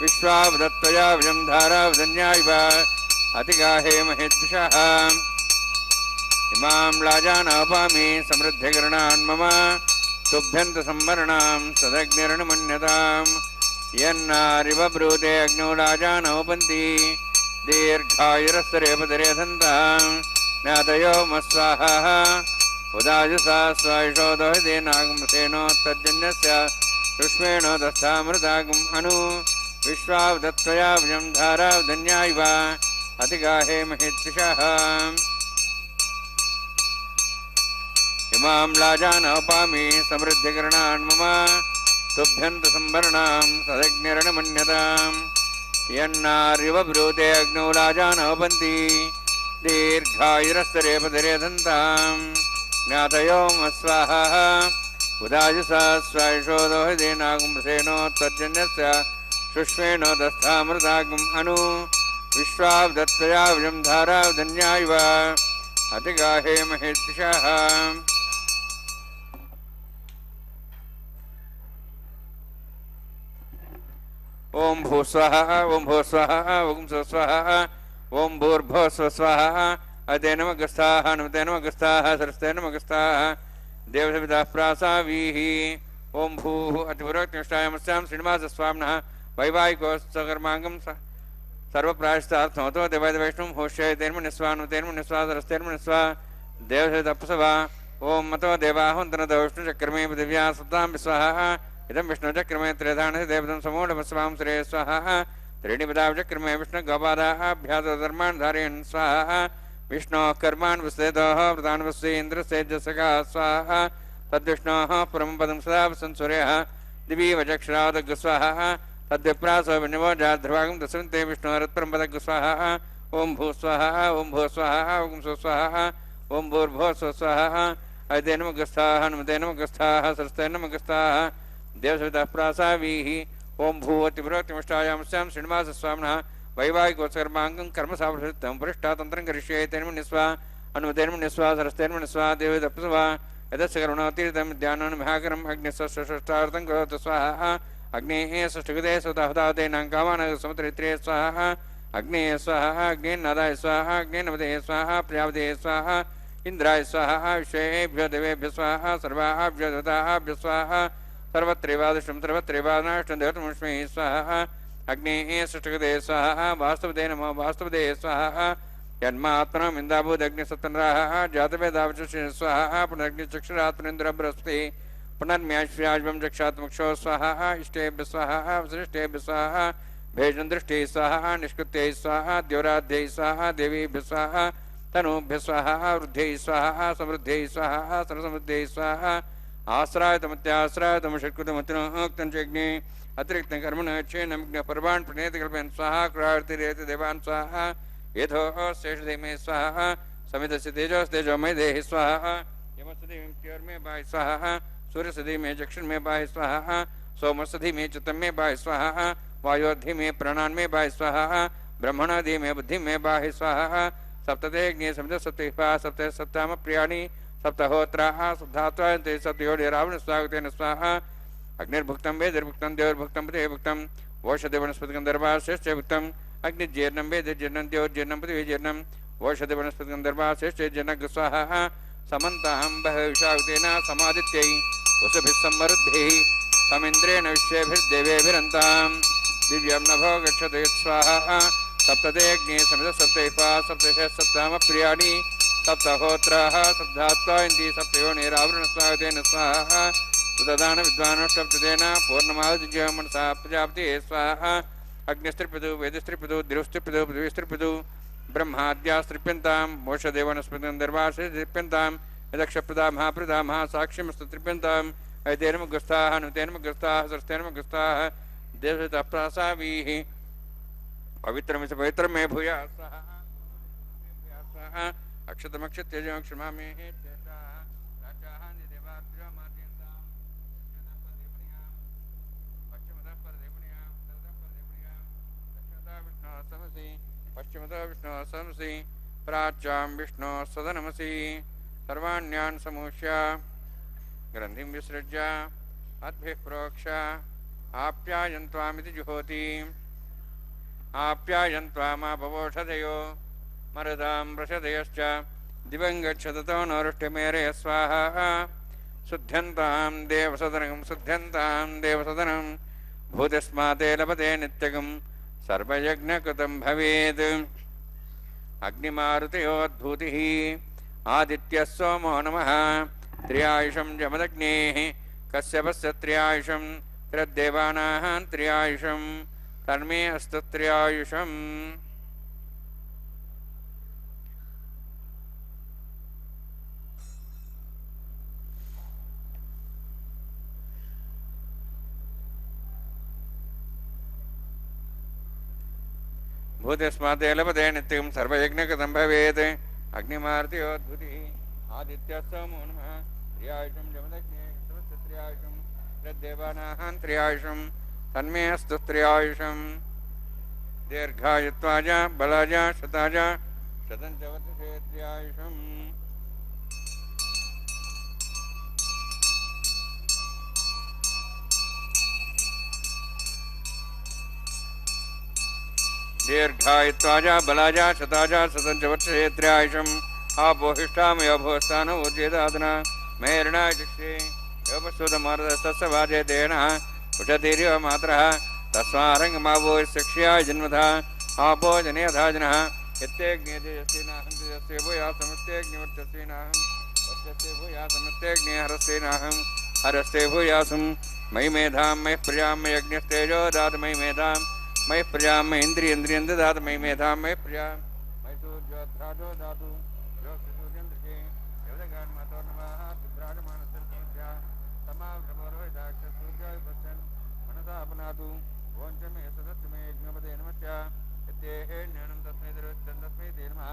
विश्वावदत्तया विजं धारावदन्या इव अतिगाहे महेद्विषः इमां लाजानापामि समृद्धिकरणान् मम तुभ्यन्तसंवरणां सदग्निरणमन्यताम् यन्नारिवब्रूते अग्नौ लाजानोपन्ति दीर्घायुरस्तरेपतिरेधन्ताम् ज्ञातयो मम स्वाहा उदाजसा स्वायशोदो हृदे नागुंसेनोत्तर्जन्यस्य शुष्मेणोदस्थामृतागम् अनु विश्वावदत्तया विजं धारावदन्या इव अतिगाहे महेद्विषः इमां लाजानोपामि समृद्धिकरणान् मम तुभ्यन्तसंवरणां सदग्निरणमन्यताम् यन्नारिवब्रूते अग्नौ लाजानोपन्ति दीर्घायुरस्तरेपतिरेधन्ताम् ज्ञातयो मम स्वाहा उदाजसा स्वायशोदो हृदे नागुंसेनोत्तर्जन्यस्य शुष्मेणोदस्थामृतागम् अनु विश्वावदत्तया विजं धारावदन्या इव अतिगाहे महेद्विषः ओं भूस्वाहा ओं भूस्वाहा ओं स्वस्वाहा ओं भूर्भुवः स्वाहा अते नमगस्थाः नमते नमगस्थाः सरस्ते नमगस्थाः देवसवितः प्रासावीः ओं भूः अतिपुरोक्तनिष्ठायामस्यां श्रीनिवासस्वामिनः वैवाहिकोत्सकर्माङ्गं सर्वप्रायश्चार्थमतो देवैष्णवं होष्ये तेन्मन्यस्वा नुतेन्मन्यस्वा सरस्तेन्मन्यस्वा देवसवितः प्रसवा ओं मतो देवाहुन्तनतो विष्णुचक्रमे पृथिव्या सप्तां विस्वाहा इदं विष्णुचक्रमे त्रेधानसि देवतं समूढमस्वां श्रेय स्वाहा त्रीणि पदाचक्रमे विष्णुगोपादाभ्यासो धर्मान् धारयन् स्वाहा विष्णोः कर्मान् विस्तेतोः प्रधान् वस्ति इन्द्रसेजसखा स्वाहा तद्विष्णोः परमपदं सदा वसन्सूर्यः दिवि वचक्षरादग् स्वाहा तद्विप्रासो विनिवोजाध्रुवागं दशन्ते विष्णोरत्परमपदग् स्वाहा ओं भू स्वाहा ओं भू स्वाहा ओं स्वस्वाहा ओं भूर्भुवः स्वस्वाहा ऐते नमगस्थाः नमते नमगस्थाः सरस्ते नमगस्थाः देवसवितः प्रासावीः ओं भूवतिपुरोक्तनिष्ठायामस्यां श्रीनिवासस्वामिनः वैवाहिकोत्सकर्माङ्गं कर्मसाफलसिद्धं परिष्ठातन्त्रं करिष्ये तेन्मन्यस्वा अनुमतेन्मन्यस्वा सरस्तेन्मन्यस्वा देवसवितः प्रसवा यदस्य करुणातीर्थं ध्यानमहाकरम् अग्निस्वष्टार्थं करोतु स्वाहा अग्नेः षष्ठगते स्वतःदातेनां कामानः समुद्रित्रे स्वाहा अग्नेः स्वाहा अग्नेन्नादाय स्वाहा अग्नेन्नमते स्वाहा प्रजापते स्वाहा इंद्राय स्वाहा विश्वेभ्यो देवेभ्यो स्वाहा सर्वाभ्यो देवताभ्यो स्वाहा सर्वत्रैवादृष्टं सर्वत्रैवानाष्टं देवतमस्मै स्वाहा अग्नेः षष्ठगते स्वाहा वास्तवते नमो वास्तवते स्वाहा यन्मात्मनम् इन्दाभूदग्निसत्तनराः जातवेदावचक्षे स्वाहा पुनरग्निचक्षुरात्मनेन्द्र बृहस्पति पुनर्म्याश्व्याज्वं चक्षात्मक्षो स्वाहा इष्टेभ्य स्वाहा वसिष्ठेभ्य स्वाहा भेषं दृष्टि स्वाहा निष्कृत्यै स्वाहा द्योराध्यै स्वाहा देवीभ्य स्वाहा तनूभ्य स्वाहा वृद्ध्यै स्वाहा समृद्ध्यै स्वाहा सर्वसमृद्ध्यै स्वाहा आश्रायतमत्याश्रायतमषट्कृतमतिनोक्तं अतिरिक्तं कर्मण क्षेनमिज्ञ पर्वान् प्रणेति कल्पयन् स्वाहा क्रार्तिरेति देवान् स्वाहा यथो शेषदेमे स्वाहा समितस्य तेजोस्तेजोमय देहि स्वाहा यमस्ति में बाहि स्वाहा सूर्यसधि में चक्षुर में बाहि स्वाहा सोमसधि में चित्तम में बाहि स्वाहा वायोधि में प्राणान में बाहि स्वाहा ब्रह्मणादि में बुद्धि में बाहि स्वाहा सप्तते अग्नि सप्त सप्तः सप्त सप्ताम प्रियाणि सप्तहोत्राः सप्तात्वान्ते सप्तयोनि रावण स्वागतेन स्वाहा अग्निर्भुक्तं वेदिर्भुक्तं देवर्भुक्तं पृथिवीभुक्तं ओषधि वनस्पतिगन्धर्वा श्रेष्ठे भुक्तं अग्निजीर्णं वेदिर्जीर्णं देवर्जीर्णं पृथिवीजीर्णं ओषधि वनस्पतिगन्धर्वा श्रेष्ठे जनग स्वाहा समन्ताहं बहिषागतेन समादित्यै वसुभिः समृद्धिः समिन्द्रेण विश्वेभिर्देवेभिरन्तां दिव्यं नभो गच्छतु स्वाहा सप्तदेऽग्ने समित सप्तैपा सप्तशः सप्ताम प्रियाणि सप्तहोत्राः सप्तात्वा इन्दी सप्तयोनिरावृणस्वागतेन स्वाहा उददान विद्वानष्टप्तदेन पूर्णमादिज्य मनसा प्रजापति स्वाहा अग्निस्त्रिपितु वेदस्त्रिपितु द्रुस्त्रिपितु पृथ्वीस्त्रिपितु ब्रह्माद्यास्त्रिप्यन्तां मोक्षदेवनस्पतिं दर्वाश्रिप्यन्तां यदक्षप्रदा महाप्रदा महासाक्ष्यमस्तु त्रिप्यन्तां ऐतेर्मुग्रस्ताः नुतेर्मुग्रस्ताः सरस्तेर्मुग्रस्ताः देवता प्रासावीः पवित्रमिष पवित्रं मे भूयाः स्वाहा अक्षतमक्षत्यजं क्षमामि पश्चिमतः विष्णु समसि प्राच्यां विष्णु सदनमसि सर्वाण्यान् समूष्य ग्रन्थिं विसृज्य अद्भिः प्रोक्ष आप्यायन्त्वामिति जुहोति आप्यायन्त्वामापवोषधयो मरुदां वृषधयश्च दिवं गच्छततो नौरुष्टिमेरय स्वाहा शुद्ध्यन्तां देवसदनं भूतिस्माते लभते नित्यगं सर्वयज्ञकृतं भवेत् अग्निमारुतयोद्भूतिः आदित्यः सोमो नमः त्र्यायुषं जमदग्नेः कश्यपस्य त्र्यायुषं त्रिदेवानाः त्र्यायुषं तन्मे अस्तु त्र्यायुषम् भूतिस्माते लभते नित्यं सर्वयज्ञकृतं भवेत् अग्निमारुतयोद्भूतिः आदित्यः सोमो नमः त्र्यायुषं जमदग्ने त्र्यायुषं तद्देवानाः त्र्यायुषं तन्मे अस्तु त्र्यायुषं दीर्घायुत्वाय बलाय शताय शतं च वर्षे त्र्यायुषम् दीर्घायुत्वाय बलाय शताय शतं च वर्षे त्र्यायुषम् आपोहिष्ठामयोभोस्थान ऊर्जेदादना मेरणाय चिक्षे योपस्वतमार्दस्तस्य वाजे देनः उषतीर्यो मातरः तस्मारङ्गमावो शिक्ष्याय जन्मथा आपो जनेधाजनः यत्तेऽग्नेतेजस्वीनाहं तेजस्वे भूया समस्तेऽग्निवर्चस्वीनाहं वर्चस्वे भूया समस्तेऽग्ने हरस्तेनाहं हरस्ते भूयासं मयि मेधां मयि प्रजां मयि अग्निस्तेजो दातु मयि मेधां मयि प्रजां मयि इन्द्रियं ददातु मयि मेधां मयि प्रजां मयि सूर्योद्राजो दातु अपनातु वोञ्चमे सदस्यमे यज्ञपदे नमश्च यत्तेहे ज्ञानं तस्मै तस्मै ते नमः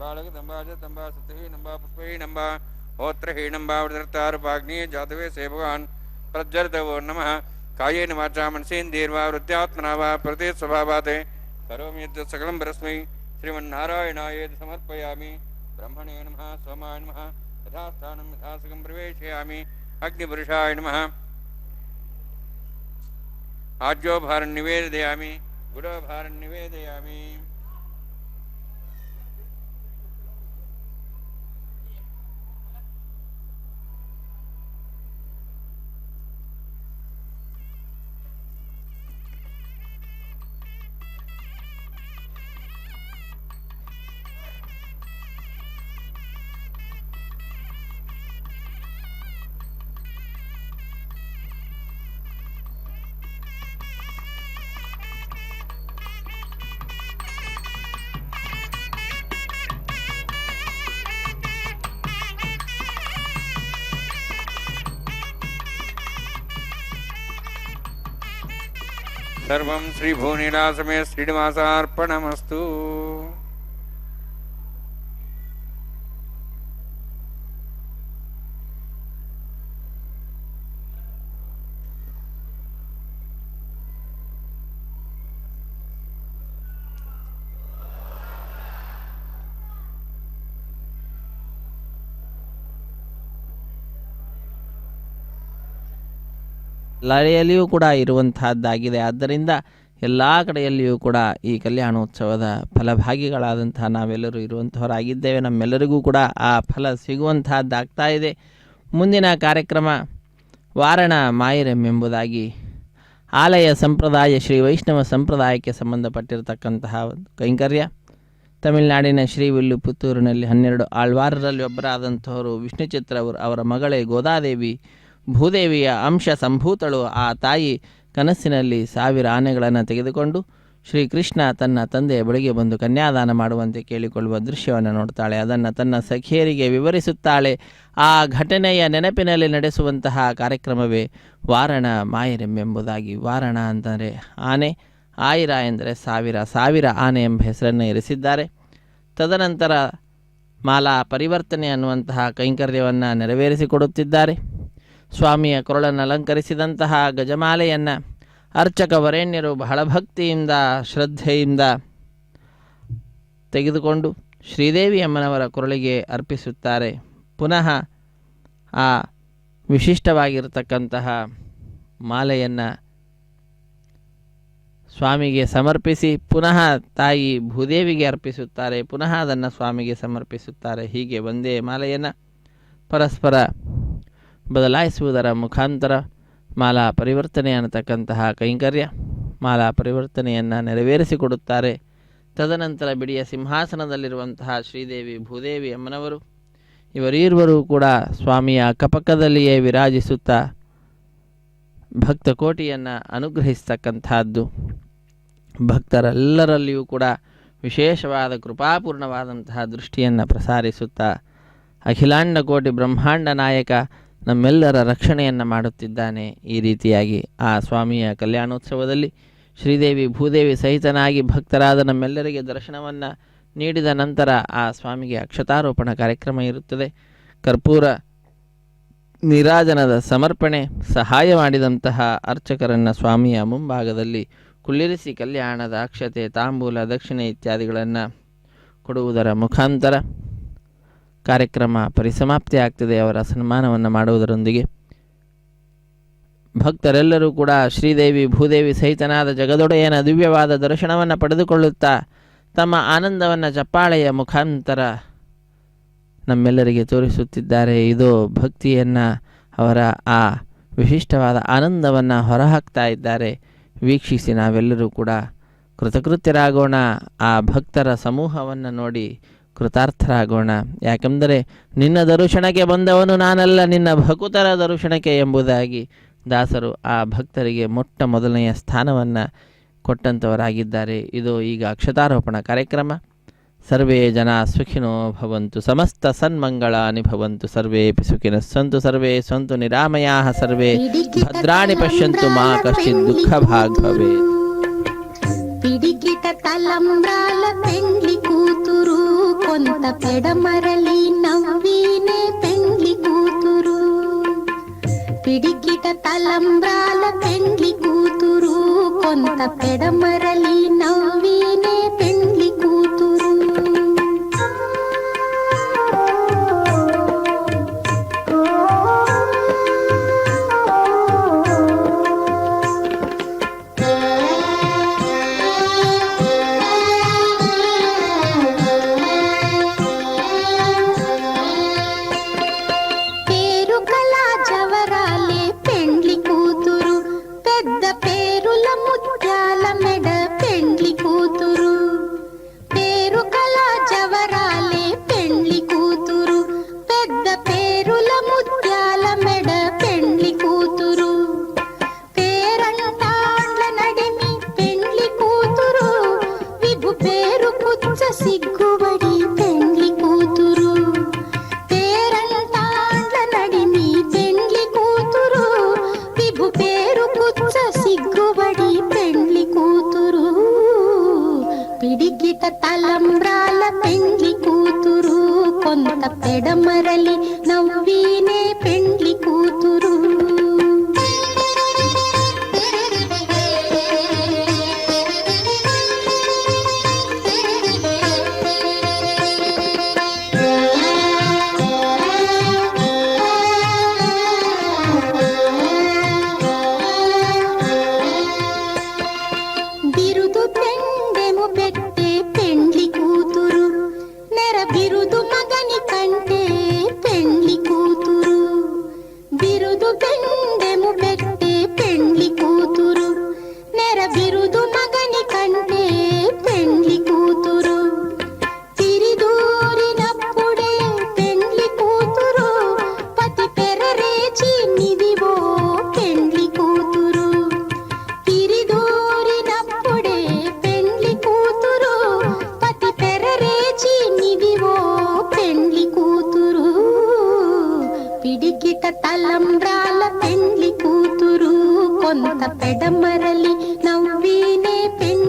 बालकदम्बा च तम्बा सत्यहि नम्बा पुष्पहि नम्बा होत्रहि नम्बा वृतर्तारुपाग्नि जातवे से भगवान् प्रज्वलितवो नमः कायेन वाचा मनसेन्द्रियैर्वा वृत्त्यात्मना वा प्रकृतिस्वभावात् करोमि यत् सकलं परस्मै श्रीमन्नारायणाय समर्पयामि ब्रह्मणे नमः सोमाय नमः यथास्थानं यथासुखं प्रवेशयामि अग्निपुरुषाय नमः आज्योभारं निवेदयामि गुडोभारं निवेदयामि सर्वं श्रीभूनिलासमे श्रीनिवासार्पणमस्तु। ಎಲ್ಲೆಡೆಯಲ್ಲಿಯೂ ಕೂಡ ಇರುವಂತಹದ್ದಾಗಿದೆ. ಆದ್ದರಿಂದ ಎಲ್ಲ ಕಡೆಯಲ್ಲಿಯೂ ಕೂಡ ಈ ಕಲ್ಯಾಣೋತ್ಸವದ ಫಲಭಾಗಿಗಳಾದಂತಹ ನಾವೆಲ್ಲರೂ ಇರುವಂಥವರಾಗಿದ್ದೇವೆ. ನಮ್ಮೆಲ್ಲರಿಗೂ ಕೂಡ ಆ ಫಲ ಸಿಗುವಂತಹದ್ದಾಗ್ತಾ ಇದೆ. ಮುಂದಿನ ಕಾರ್ಯಕ್ರಮ ವಾರಣ ಮಾಯಿರಂ ಎಂಬುದಾಗಿ ಆಲಯ ಸಂಪ್ರದಾಯ ಶ್ರೀ ವೈಷ್ಣವ ಸಂಪ್ರದಾಯಕ್ಕೆ ಸಂಬಂಧಪಟ್ಟಿರತಕ್ಕಂತಹ ಒಂದು ಕೈಂಕರ್ಯ. ತಮಿಳುನಾಡಿನ ಶ್ರೀವಿಲ್ಲುಪುತ್ತೂರಿನಲ್ಲಿ 12 ಆಳ್ವಾರರಲ್ಲಿ ಒಬ್ಬರಾದಂಥವರು ವಿಷ್ಣುಚಿತ್ರ ಅವರ ಮಗಳೇ ಗೋದಾದೇವಿ ಭೂದೇವಿಯ ಅಂಶ ಸಂಭೂತಳು. ಆ ತಾಯಿ ಕನಸಿನಲ್ಲಿ 1000 ಆನೆಗಳನ್ನು ತೆಗೆದುಕೊಂಡು ಶ್ರೀಕೃಷ್ಣ ತನ್ನ ತಂದೆಯ ಬಳಿಗೆ ಬಂದು ಕನ್ಯಾದಾನ ಮಾಡುವಂತೆ ಕೇಳಿಕೊಳ್ಳುವ ದೃಶ್ಯವನ್ನು ನೋಡ್ತಾಳೆ. ಅದನ್ನು ತನ್ನ ಸಖಿಯರಿಗೆ ವಿವರಿಸುತ್ತಾಳೆ. ಆ ಘಟನೆಯ ನೆನಪಿನಲ್ಲಿ ನಡೆಸುವಂತಹ ಕಾರ್ಯಕ್ರಮವೇ ವಾರಣ ಮಾಯರೆಂಬೆಂಬುದಾಗಿ. ವಾರಣ ಅಂತಂದರೆ ಆನೆ, ಆಯಿರ ಎಂದರೆ 1000 ಆನೆ ಎಂಬ ಹೆಸರನ್ನು ಇರಿಸಿದ್ದಾರೆ. ತದನಂತರ ಮಾಲಾ ಪರಿವರ್ತನೆ ಅನ್ನುವಂತಹ ಕೈಂಕರ್ಯವನ್ನು ನೆರವೇರಿಸಿಕೊಡುತ್ತಿದ್ದಾರೆ. ಸ್ವಾಮಿಯ ಕೊರಳನ್ನು ಅಲಂಕರಿಸಿದಂತಹ ಗಜಮಾಲೆಯನ್ನು ಅರ್ಚಕ ವರೇಣ್ಯರು ಬಹಳ ಭಕ್ತಿಯಿಂದ ಶ್ರದ್ಧೆಯಿಂದ ತೆಗೆದುಕೊಂಡು ಶ್ರೀದೇವಿ ಅಮ್ಮನವರ ಕೊರಳಿಗೆ ಅರ್ಪಿಸುತ್ತಾರೆ. ಪುನಃ ಆ ವಿಶಿಷ್ಟವಾಗಿರತಕ್ಕಂತಹ ಮಾಲೆಯನ್ನು ಸ್ವಾಮಿಗೆ ಸಮರ್ಪಿಸಿ ಪುನಃ ತಾಯಿ ಭೂದೇವಿಗೆ ಅರ್ಪಿಸುತ್ತಾರೆ. ಪುನಃ ಅದನ್ನು ಸ್ವಾಮಿಗೆ ಸಮರ್ಪಿಸುತ್ತಾರೆ. ಹೀಗೆ ಒಂದೇ ಮಾಲೆಯನ್ನು ಪರಸ್ಪರ ಬದಲಾಯಿಸುವುದರ ಮುಖಾಂತರ ಮಾಲಾ ಪರಿವರ್ತನೆ ಅನ್ನತಕ್ಕಂತಹ ಕೈಂಕರ್ಯ, ಮಾಲಾ ಪರಿವರ್ತನೆಯನ್ನು ನೆರವೇರಿಸಿಕೊಡುತ್ತಾರೆ. ತದನಂತರ ಬಿಡಿಯ ಸಿಂಹಾಸನದಲ್ಲಿರುವಂತಹ ಶ್ರೀದೇವಿ ಭೂದೇವಿ ಅಮ್ಮನವರು ಇವರೀರ್ವರೂ ಕೂಡ ಸ್ವಾಮಿಯ ಅಕ್ಕಪಕ್ಕದಲ್ಲಿಯೇ ವಿರಾಜಿಸುತ್ತಾ ಭಕ್ತ ಕೋಟಿಯನ್ನು ಅನುಗ್ರಹಿಸ್ತಕ್ಕಂಥದ್ದು. ಭಕ್ತರೆಲ್ಲರಲ್ಲಿಯೂ ಕೂಡ ವಿಶೇಷವಾದ ಕೃಪಾಪೂರ್ಣವಾದಂತಹ ದೃಷ್ಟಿಯನ್ನು ಪ್ರಸಾರಿಸುತ್ತಾ ಅಖಿಲಾಂಡ ಕೋಟಿ ಬ್ರಹ್ಮಾಂಡ ನಾಯಕ ನಮ್ಮೆಲ್ಲರ ರಕ್ಷಣೆಯನ್ನು ಮಾಡುತ್ತಿದ್ದಾನೆ. ಈ ರೀತಿಯಾಗಿ ಆ ಸ್ವಾಮಿಯ ಕಲ್ಯಾಣೋತ್ಸವದಲ್ಲಿ ಶ್ರೀದೇವಿ ಭೂದೇವಿ ಸಹಿತನಾಗಿ ಭಕ್ತರಾದ ನಮ್ಮೆಲ್ಲರಿಗೆ ದರ್ಶನವನ್ನು ನೀಡಿದ ನಂತರ ಆ ಸ್ವಾಮಿಗೆ ಅಕ್ಷತಾರೋಪಣ ಕಾರ್ಯಕ್ರಮ ಇರುತ್ತದೆ. ಕರ್ಪೂರ ನೀರಾಜನದ ಸಮರ್ಪಣೆ ಸಹಾಯ ಮಾಡಿದಂತಹ ಅರ್ಚಕರನ್ನು ಸ್ವಾಮಿಯ ಮುಂಭಾಗದಲ್ಲಿ ಕುಳ್ಳಿರಿಸಿ ಕಲ್ಯಾಣದ ಅಕ್ಷತೆ, ತಾಂಬೂಲ, ದಕ್ಷಿಣೆ ಇತ್ಯಾದಿಗಳನ್ನು ಕೊಡುವುದರ ಮುಖಾಂತರ ಕಾರ್ಯಕ್ರಮ ಪರಿಸಮಾಪ್ತಿ ಆಗ್ತದೆ. ಅವರ ಸನ್ಮಾನವನ್ನು ಮಾಡುವುದರೊಂದಿಗೆ ಭಕ್ತರೆಲ್ಲರೂ ಕೂಡ ಶ್ರೀದೇವಿ ಭೂದೇವಿ ಸಹಿತನಾದ ಜಗದೊಡೆಯನ ದಿವ್ಯವಾದ ದರ್ಶನವನ್ನು ಪಡೆದುಕೊಳ್ಳುತ್ತಾ ತಮ್ಮ ಆನಂದವನ್ನು ಚಪ್ಪಾಳೆಯ ಮುಖಾಂತರ ನಮ್ಮೆಲ್ಲರಿಗೆ ತೋರಿಸುತ್ತಿದ್ದಾರೆ. ಇದು ಭಕ್ತಿಯನ್ನು, ಅವರ ಆ ವಿಶಿಷ್ಟವಾದ ಆನಂದವನ್ನು ಹೊರಹಾಕ್ತಾ ಇದ್ದಾರೆ. ವೀಕ್ಷಿಸಿ ನಾವೆಲ್ಲರೂ ಕೂಡ ಕೃತಕೃತ್ಯರಾಗೋಣ. ಆ ಭಕ್ತರ ಸಮೂಹವನ್ನು ನೋಡಿ ಕೃತಾರ್ಥರಾಗೋಣ. ಯಾಕೆಂದರೆ ನಿನ್ನ ದರ್ಶನಕ್ಕೆ ಬಂದವನು ನಾನಲ್ಲ, ನಿನ್ನ ಭಕುತರ ದರ್ಶನಕ್ಕೆ ಎಂಬುದಾಗಿ ದಾಸರು ಆ ಭಕ್ತರಿಗೆ ಮೊಟ್ಟ ಮೊದಲನೆಯ ಸ್ಥಾನವನ್ನು ಕೊಟ್ಟಂಥವರಾಗಿದ್ದಾರೆ. ಇದು ಈಗ ಅಕ್ಷತಾರೋಪಣ ಕಾರ್ಯಕ್ರಮ. ಸರ್ವೇ ಜನ ಸುಖಿನೋ ಭವಂತು, ಸಮಸ್ತ ಸನ್ಮಂಗಳಾನಿ ಭವಂತು, ಸರ್ವೇಪಿ ಸುಖಿನಃ ಸಂತು, ಸರ್ವೇ ಸಂತು ನಿರಾಮಯಾಃ, ಸರ್ವೇ ಭದ್ರಾಣಿ ಪಶ್ಯಂತು ಮಾ ಕಶ್ಚಿತ್ ದುಃಖ ಭಾಗ್ ಭವೇತ್. పిడికిట తలంబ్రాల పెండ్లి కూతురు, కొంత పెడమరలి నవ్వీనే పెండ్లి కూతురు. పిడికిట తలంబ్రాల పెండ్లి కూతురు, కొంత పెడమరలి నవ్వీనే పెండ్లి కూతురు. పిడికిట తలంబ్రాల పెండ్లి కూతురు, కొంత పెడమరలి నవ్వీనే పెండ్లి కూతురు. బిరుదు పెండెము పెట్టే పెండ్లి కూతురు, నెర బిరుదు మగని కంటే పెండ్లి కూతురు. బిరుదు పిడికిట తలంబ్రాల పెండ్లి కూతురు కొంత పెడమరలి నవ్వీనే పెండ్లి